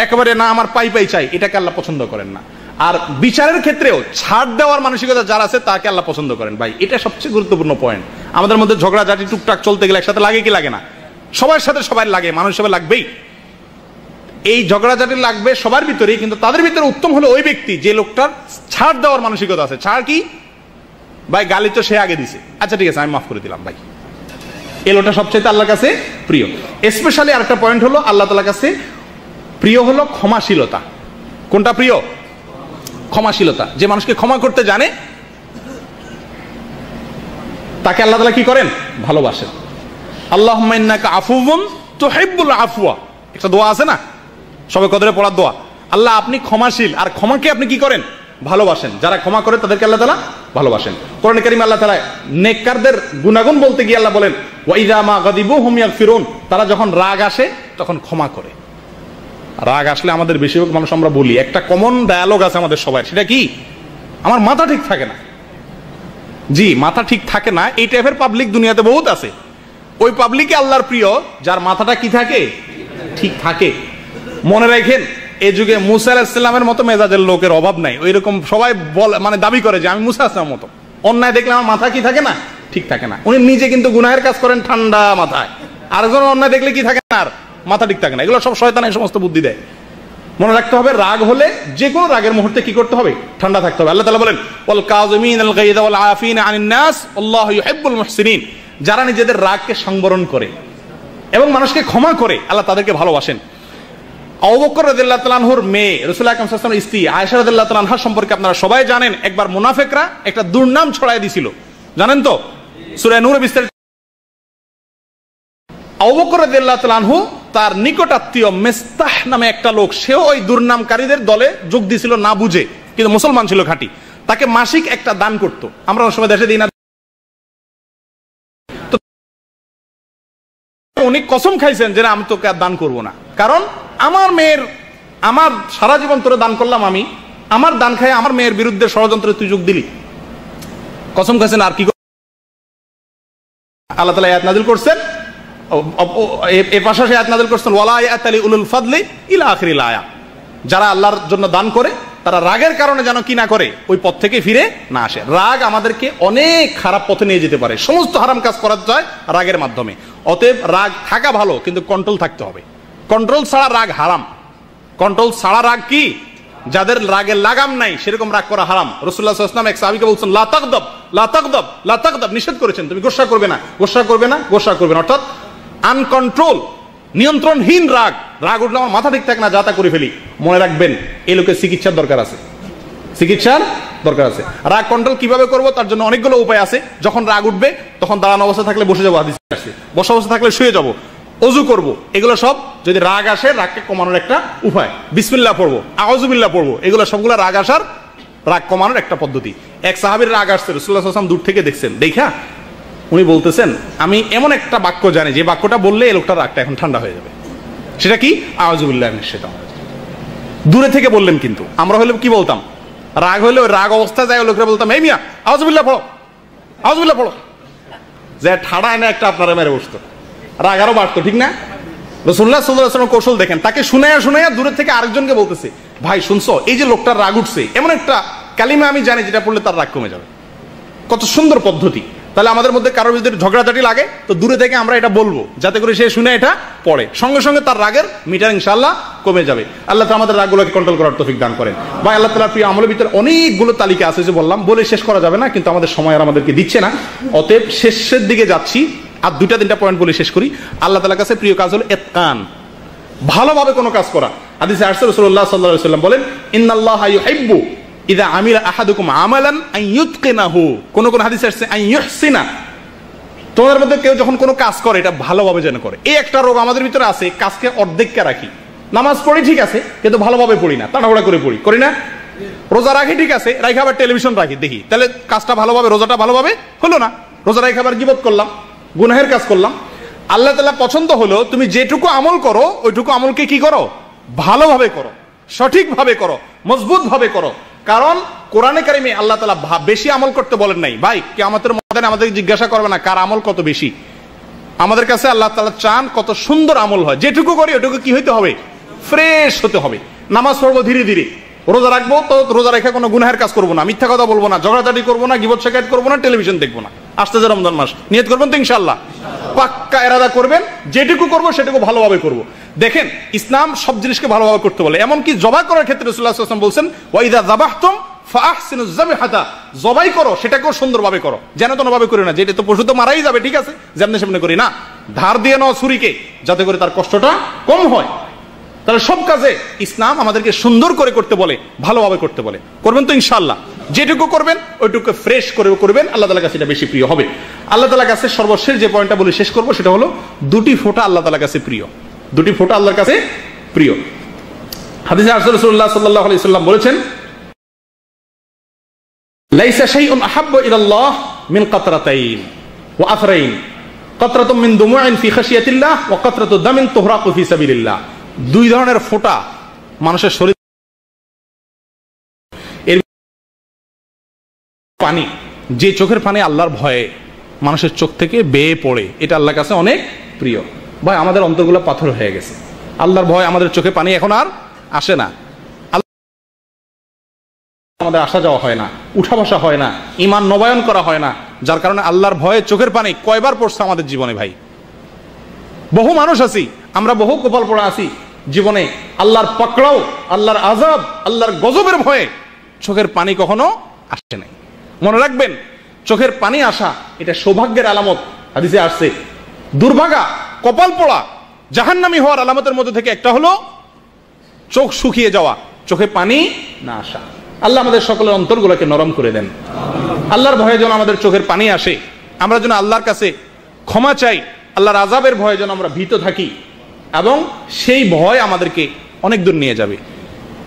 একেবারে না আমার পাই চাই, এটাকে আল্লাহ পছন্দ করেন না। আর বিচারের ক্ষেত্রেও ছাড় দেওয়ার মানসিকতা যার আছে তাকে আল্লাহ পছন্দ করেন। ভাই, এটা সবচেয়ে গুরুত্বপূর্ণ পয়েন্ট। আমাদের মধ্যে ঝগড়াঝাটি টুকটাক চলতে গেলে একসাথে লাগে কি লাগে না? সবার সাথে সবাই লাগে, মানুষ সবাই লাগবেই। এই ঝগড়াঝাটি লাগবে সবার ভিতরেই, কিন্তু তাদের ভিতরে উত্তম হলো ওই ব্যক্তি যে লোকটার ছাড় দেওয়ার মানসিকতা আছে। ছাড় কি? ভাই, গালি তো সে আগে দিছে, আচ্ছা ঠিক আছে আমি মাফ করে দিলাম। ভাই, এই লোকটা সবচেয়ে আল্লাহর কাছে প্রিয়। স্পেশালি আরেকটা পয়েন্ট হলো আল্লাহ তাআলার কাছে প্রিয় হলো ক্ষমাশীলতা। কোনটা প্রিয়? ক্ষমাশীলতা। যে মানুষকে ক্ষমা করতে জানে, তাকে আল্লাহ তাআলা কি করেন? ভালোবাসেন। আল্লাহুম্মা ইন্নাকা আফুউন তুহিব্বুল আফওয়া, একটা দোয়া আছে না সবে কদরে পড়ার দোয়া, আল্লাহ আপনি ক্ষমাশীল আর ক্ষমাকে আপনি কি করেন? ভালোবাসেন। যারা ক্ষমা করে তাদেরকে আল্লাহ তাআলা ভালোবাসেন। কোরআনে কারীমে আল্লাহ তাআলা নেককারদের গুনাহগান বলতে গিয়ে আল্লাহ বলেন ওয়া ইযা মা গাদিবু হুম ইয়াগফিরুন, তারা যখন রাগ আসে তখন ক্ষমা করে। রাগ আসলে আমাদের বেশিরভাগ মানুষ আমরা বলি, একটা কমন ডায়ালগ আছে আমাদের সবাই, সেটা কি? আমার মাথা ঠিক থাকে না। জি, মাথা ঠিক থাকে না, এই টাইপের পাবলিক দুনিয়াতে বহুত আছে। ওই পাবলিকে আল্লাহর প্রিয় যার মাথাটা কি থাকে? ঠিক থাকে। মনে রাখেন, এই যুগে মুসা আলাইহিস সালামের মতো মেজাজের লোকের অভাব নাই। ওইরকম সবাই মানে দাবি করে যে আমি মুসা আসলামের মতো। অন্যায় দেখলে আমার মাথা কি থাকে না? ঠিক থাকে না। উনি নিজে কিন্তু গুনাহের কাজ করেন ঠান্ডা মাথায়, আরেকজন অন্যায় দেখলে কি থাকে না? আর মাথা ঠিক থাকে না। এগুলো সব শয়তান এই সমস্ত বুদ্ধি দেয়। মনে রাখতে হবে, রাগ হলে যে কোনো রাগের মুহূর্তে কি করতে হবে? ঠান্ডা থাকতে হবে। আল্লাহ তাআলা বলেন ওয়াল কাযিমিনাল গায়যা ওয়াল আফিনা আনিন নাস আল্লাহু ইউহিব্বুল মুহসিনিন, যারা নিজেদের রাগকে সংবরণ করে এবং মানুষকে ক্ষমা করে আল্লাহ তাদেরকে ভালোবাসেন। আবু বকর রাদিয়াল্লাহু তাআলা আনহুর মেয়ে রাসূলুল্লাহ সাল্লাল্লাহু আলাইহি ওয়াসাল্লামের স্ত্রী আয়েশা রাদিয়াল্লাহু তাআলা আনহা সম্পর্কে আপনারা সবাই জানেন, একবার মুনাফিকরা একটা দুর্নাম ছড়ায় দিয়েছিল, জানেন তো? সূরা নূরে বিস্তারিত। আবু বকর রাদিয়াল্লাহু তাআলা আনহু তার নিকট আত্মীয় মিস্তাহ নামে একটা লোক, সেও ওই দুর্নামকারীদের দলে যোগ দিয়েছিল না বুঝে, কিন্তু মুসলমান ছিল খাঁটি। তাকে মাসিক একটা দান করত। আমরা অনেক সময় দেশে দিই না। উনি কসম খাইছেন যে আমি তোকে আর দান করবো না, কারণ আমার মেয়ের, আমার সারা জীবন তোরে দান করলাম আমি, আমার দান খাই আমার মেয়ের বিরুদ্ধে ষড়যন্ত্রে তুই যোগ দিলি। কসম খাইছেন। আর কি আল্লাহ তাআলা আয়াত নাযিল করছেন, এর পাশাপাশি আয়াত নাযিল করছেন ওয়ালা ইয়াতালি উলুল ফাদলি ইলা আখিরিল আয়া, যারা আল্লাহর জন্য দান করে তারা রাগের কারণে যেন কি না করে, ওই পথ থেকে ফিরে না আসে। রাগ আমাদেরকে অনেক খারাপ পথে নিয়ে যেতে পারে, সমস্ত হারাম কাজ করা যায় রাগের মাধ্যমে। অতএব রাগ থাকা ভালো, কিন্তু কন্ট্রোল থাকতে হবে। কন্ট্রোল ছাড়া রাগ হারাম। কন্ট্রোল ছাড়া রাগ কি? যাদের রাগের লাগাম নাই সেরকম রাগ করা হারাম। রাসূলুল্লাহ সাল্লাল্লাহু আলাইহি ওয়াসাল্লাম এক সাহাবীকে বলছেন লা তাগদাব লা তাগদাব লা তাগদাব, নিষেধ করেছেন তুমি গোসা করবে না, গোসা করবে না, গোসা করবে না। অর্থাৎ আনকন্ট্রোল, নিয়ন্ত্রণহীন রাগ। রাগ উঠলে আমার মাথা ঠিক থাকে না, যা তা করে ফেলি। মনে রাখবেন, এই লোকের চিকিৎসার দরকার আছে, চিকিৎসার দরকার আছে। রাগ কন্ট্রোল কিভাবে করব তার জন্য অনেকগুলো উপায় আছে। যখন রাগ উঠবে তখন দাঁড়ানো অবস্থা থাকলে বসে যাবো, হাদিসে আছে। বসা অবস্থা থাকলে শুয়ে যাবো, ওযু করব। এগুলো সব যদি রাগ আসে, রাগকে কমানোর একটা উপায়। বিসমিল্লাহ পড়বো, আউযুবিল্লাহ পড়বো, এগুলো সবগুলো রাগ আসার, রাগ কমানোর একটা পদ্ধতি। এক সাহাবীর রাগ আসছে, রাসূলুল্লাহ সাল্লাল্লাহু আলাইহি ওয়াসাল্লাম দূর থেকে দেখছেন, দেখা উনি বলতেছেন আমি এমন একটা বাক্য জানি যে বাক্যটা বললে এই লোকটার রাগটা এখন ঠান্ডা হয়ে যাবে। সেটা কি? আউযুবিল্লাহি মিনাশ শাইতানির রাজিম। দূরে থেকে বললেন, কিন্তু আমরা হলে কি বলতাম? রাগ হলে ওই রাগ অবস্থায় যায় লোকরা বলতাম এই মিয়া আউযুবিল্লাহ পড়ো, আউযুবিল্লাহ পড়ো, যে ঠাড়া এনে একটা আপনারা মেরে বসতো, রাগ আরো বাড়তো, ঠিক না? রাসূলুল্লাহ সাল্লাল্লাহু আলাইহি ওয়াসাল্লাম কৌশল দেখেন, তাকে শুনাইয়া শুনাইয়া দূরে থেকে আরেকজনকে বলতেছে ভাই শুনছো, এই যে লোকটার রাগ উঠছে, এমন একটা কালিমা আমি জানি যেটা পড়লে তার রাগ কমে যাবে। কত সুন্দর পদ্ধতি। তাহলে আমাদের মধ্যে কারোর ভিতরে ঝগড়াঝাটি লাগে তো দূরে থেকে আমরা এটা বলবো, যাতে করে সে শুনে এটা পড়ে, সঙ্গে সঙ্গে তার রাগের মিটার ইনশাআল্লাহ কমে যাবে। আল্লাহ তাআলা আমাদের রাগগুলোকে কন্ট্রোল করার তৌফিক দান করেন। ভাই আল্লাহ তাআলার প্রিয় আমলের ভিতরে অনেকগুলো তালিকা আছে, যে বললাম বলে শেষ করা যাবে না, কিন্তু আমাদের সময় আর আমাদেরকে দিচ্ছে না। অতএব শেষের দিকে যাচ্ছি, আর দুইটা তিনটা পয়েন্ট বলে শেষ করি। আল্লাহ তাআলার কাছে প্রিয় কাজ হলো ইতকান, ভালোভাবে কোনো কাজ করা। হাদিসে আসছে রাসূলুল্লাহ সাল্লাল্লাহু আলাইহি ওয়াসাল্লাম বলেন ইন্নাল্লাহা ইউহিব্বু ইযা আমিলা আহাদুকুম আমালান আন ইউতকিনাহু, কোন কোন হাদিসে আসছে আন ইউহসিনা, তোমাদের মধ্যে কেউ যখন কোনো কাজ করে এটা ভালোভাবে যেন করে। এই একটা রোগ আমাদের ভিতরে আছে, কাজকে অর্ধেককে রাখি। নামাজ পড়ি ঠিক আছে, কিন্তু ভালোভাবে পড়ি না, তাড়াহুড়া করে পড়ি, করি না? রোজা রাখি ঠিক আছে, রাখি আবার টেলিভিশন রাখি, দেখি, তাহলে কাজটা ভালোভাবে, রোজাটা ভালোভাবে হলো না। রোজা রাখি আবার গীবত করলাম, গুনাহের কাজ করলাম। আল্লাহ তাআলা পছন্দ হলো তুমি যেটুকু আমল করো ওইটুকু আমলকে কি করো? ভালোভাবে করো, সঠিকভাবে করো, মজবুত ভাবে করো। কারণ কোরআনে কারিমে আল্লাহ তাআলা বেশি আমল করতে বলেন নাই। ভাই কিয়ামতের ময়দানে আমাদের জিজ্ঞাসা করবে না কার আমল কত বেশি। আমাদের কাছে আল্লাহ তাআলা চান কত সুন্দর আমল হয়, যেটুকু করি ওটুকু কি হইতে হবে? ফ্রেশ হতে হবে। নামাজ পড়বো ধীরে ধীরে, রোজা রাখবো তো রোজা রেখে কোনো গুনাহের কাজ করবো না, মিথ্যা কথা বলবো না, ঝগড়াঝাটি করবো না, গীবত শিকায়ত করবো না, টেলিভিশন দেখবো না। আসতেছে রমজান মাস, নিয়ত করবেন তো ইনশাআল্লাহ, পাক্কা ইরাদা করবেন, যেটুকু করবো সেটুকু ভালোভাবে করবো। দেখেন ইসলাম সব জিনিসকে ভালোভাবে করতে বলে, এমনকি জবাই করার ক্ষেত্রে রাসূলুল্লাহ সাল্লাল্লাহু আলাইহি ওয়াসাল্লাম বলছেন ওয়া ইযা যাবাহতুম ফাআহসিনুজ যাবহাতা, জবাই করো সেটাকেও সুন্দরভাবে করো, যেন তেনভাবে করি না, যেটা তো পশু তো মারাই যাবে, ঠিক আছে, যেমনি সেমনি করি না। ধার দিয়ে নাও ছুরিকে, যাতে করে তার কষ্টটা কম হয়। তাহলে সব কাজে ইসলাম আমাদেরকে সুন্দর করে করতে বলে, ভালোভাবে করতে বলে। করবেন তো ইনশাআল্লাহ, যেটুকু করবেন ওইটুকু ফ্রেশ করে করবেন, আল্লাহ তাআলার কাছে এটা বেশি প্রিয় হবে। আল্লাহ তাআলার কাছে সর্বশেষ যে পয়েন্টটা বলে শেষ করব সেটা হলো দুটি ফোঁটা আল্লাহ তাআলার কাছে প্রিয়। দুটি ফোঁটা আল্লাহর কাছে প্রিয়। হাদিসে রাসূলুল্লাহ সাল্লাল্লাহু আলাইহি ওয়াসাল্লাম বলেছেন, লাইসা শাইউন আহাব্বু ইলাল্লাহ মিন কাতরাতাইন ওয়া আথরাইন, কাতরাতুম মিন দুমুইন ফি খাশিয়াতিল্লাহ ওয়া কাতরাতু দামিন তুহরাকু ফি সাবিলিল্লাহ। দুই ধরনের ফোঁটা মানুষের শরীর, এর পানি, যে চোখের পানি আল্লাহর ভয়ে মানুষের চোখ থেকে বেয়ে পড়ে, এটা আল্লাহর কাছে অনেক প্রিয়। ভাই আমাদের অন্তরগুলো পাথর হয়ে গেছে, আল্লাহর ভয় আমাদের চোখে পানি এখন আর আসে না, আমাদের আসা যাওয়া হয় না, উঠা বসা হয় না, ঈমান নবায়ন করা হয় না, যার কারণে আল্লাহর ভয়ে চোখের পানি কয়বার পড়ছে আমাদের জীবনে। ভাই বহু মানুষ আছি, আমরা বহু কপাল পড়া আছি জীবনে, আল্লাহর পাকড়াও, আল্লাহর আযাব, আল্লাহর গজবের ভয়ে চোখের পানি কখনো আসে নাই। মনে রাখবেন, চোখের পানি আসা এটা সৌভাগ্যের আলামত। হাদিসে আসছে, দুর্ভাগা, কপাল পোড়া, জাহান্নামী হওয়ার আলামতের মধ্যে থেকে একটা হলো চোখ শুকিয়ে যাওয়া, চোখে পানি না আসা। আল্লাহ আমাদের সকলের অন্তরগুলোকে নরম করে দেন। আল্লাহর ভয়ে যেন আমাদের চোখের পানি আসে, আমরা যেন আল্লাহর কাছে ক্ষমা চাই, আল্লাহর আযাবের ভয়ে যেন আমরা ভীত থাকি, এবং সেই ভয় আমাদেরকে অনেক দূর নিয়ে যাবে।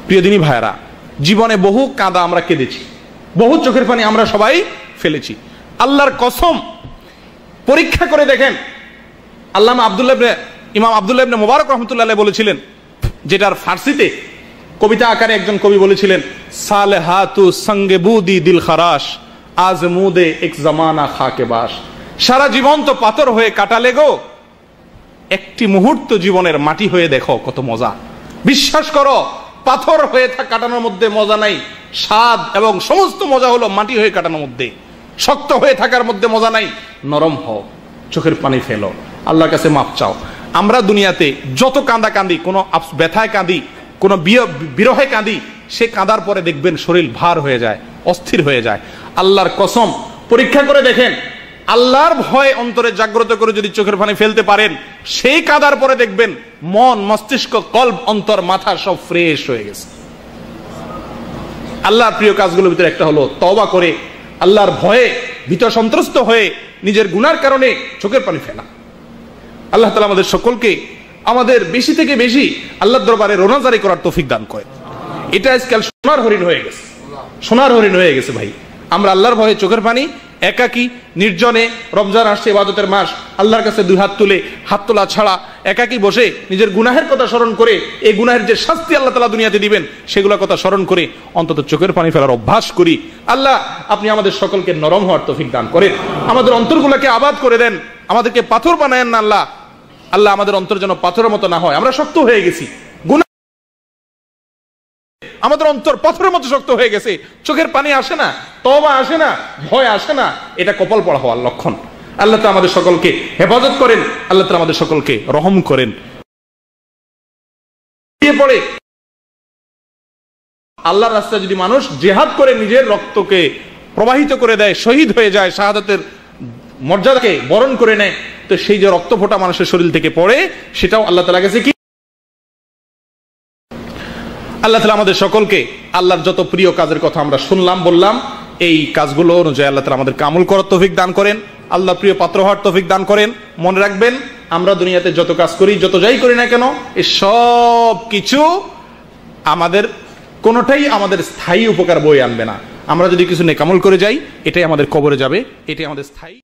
প্রিয় দিনী ভাইরা, জীবনে বহু কাঁদা আমরা কেঁদেছি, বহু চোখের পানি আমরা সবাই ফেলেছি। আল্লাহর কসম, পরীক্ষা করে দেখেন, ইমাম আব্দুল্লাহ ইবনে মুবারক রাহমাতুল্লাহ আলাইহি বলেছিলেন, যেটার ফার্সিতে কবিতা আকারে একজন কবি বলেছিলেন, সালেহাতু সঙ্গে বুদি দিল খারাশ, আজ মুদে এক জামানা খাকে বাস। সারা জীবন তো পাথর হয়ে কাটালে গো, একটি মুহূর্ত জীবনের মাটি হয়ে দেখো কত মজা। বিশ্বাস করো, পাথর হয়ে কাটানোর মধ্যে মজা নাই, স্বাদ এবং সমস্ত মজা হলো মাটি হয়ে কাটানোর মধ্যে। শক্ত হয়ে থাকার মধ্যে মজা নাই, নরম হও, চোখের পানি ফেলো, আল্লাহর কাছে মাপ চাও। আমরা দুনিয়াতে যত কাঁদা কাঁদি, কোনো ব্যথায় কাঁদি, কোনো বিরহে কাঁদি, সে কাঁদার পরে দেখবেন শরীর ভার হয়ে যায়, অস্থির হয়ে যায়। আল্লাহর কসম, পরীক্ষা করে দেখেন, আল্লাহর ভয় অন্তরে জাগ্রত করে যদি চোখের পানি ফেলতে পারেন, সেই কাঁদার পরে দেখবেন মন, মস্তিষ্ক, কল্ব, অন্তর, মাথা সব ফ্রেশ হয়ে গেছে। আল্লাহর প্রিয় কাজগুলোর ভিতরে একটা হলো তওবা করে আল্লাহর ভয়ে ভীত সন্ত্রস্ত হয়ে নিজের গুনার কারণে চোখের পানি ফেলা। আল্লাহ তাআলা আমাদের সকলকে আমাদের বেশি থেকে বেশি আল্লাহর দরবারে রোনাজারি করার তৌফিক দান করে। এটা আজকাল সোনার হরিণ হয়ে গেছে, সোনার হরিণ হয়ে গেছে ভাই। আমরা আল্লাহর ভয়ে চোখের পানি, একাকী নির্জনে, রমজান আসছে, ইবাদতের মাস, আল্লাহর কাছে দুই হাত তুলে, হাত তোলা ছাড়া একাকী বসে নিজের গুনাহের কথা স্মরণ করে, এই গুনাহের যে শাস্তি আল্লাহ তাআলা দুনিয়াতে দিবেন সেগুলোর কথা স্মরণ করে অন্তত চোখের পানি ফেলার অভ্যাস করি। আল্লাহ আপনি আমাদের সকলকে নরম হওয়ার তৌফিক দান করেন, আমাদের অন্তরগুলোকে আবাদ করে দেন, আমাদেরকে পাথর বানায়েন না আল্লাহ। আল্লাহ আমাদের অন্তর যেন পাথরের মতো না হয়, আমরা শক্ত হয়ে গেছি, আমাদের অন্তর পাথরের মতো শক্ত হয়ে গেছে, চোখের পানি আসে না, তওবা আসে না, ভয় আসে না, এটা কপাল পড়া হওয়ার লক্ষণ। আল্লাহ তাআলা আমাদের সকলকে হেফাজত করেন, আল্লাহ তাআলা আমাদের সকলকে রহম করেন। পড়ে আল্লাহর রাস্তায় যদি মানুষ জিহাদ করে নিজের রক্তকে প্রবাহিত করে দেয়, শহীদ হয়ে যায়, শাহাদাতের মর্যাদাকে বরণ করে নেয়, তো সেই যে রক্ত ফোঁটা মানুষের শরীর থেকে পড়ে, সেটাও আল্লাহ তাআলা কাছে কি। আল্লাহ তাআলা আমাদের সকলকে আল্লাহর যত প্রিয় কাজের কথা আমরা শুনলাম, বললাম, এই কাজগুলো অনুযায়ী আল্লাহ তাআলা আমাদেরকে আমল করার তৌফিক দান করেন, আল্লাহ প্রিয় পাত্র হওয়ার তৌফিক দান করেন। মনে রাখবেন, আমরা দুনিয়াতে যত কাজ করি, যত যাই করি না কেন, এই সব কিছু আমাদের কোনোটাই আমাদের স্থায়ী উপকার বয়ে আনবে না। আমরা যদি কিছু নেক আমল করে যাই, এটাই আমাদের কবরে যাবে, এটাই আমাদের স্থায়ী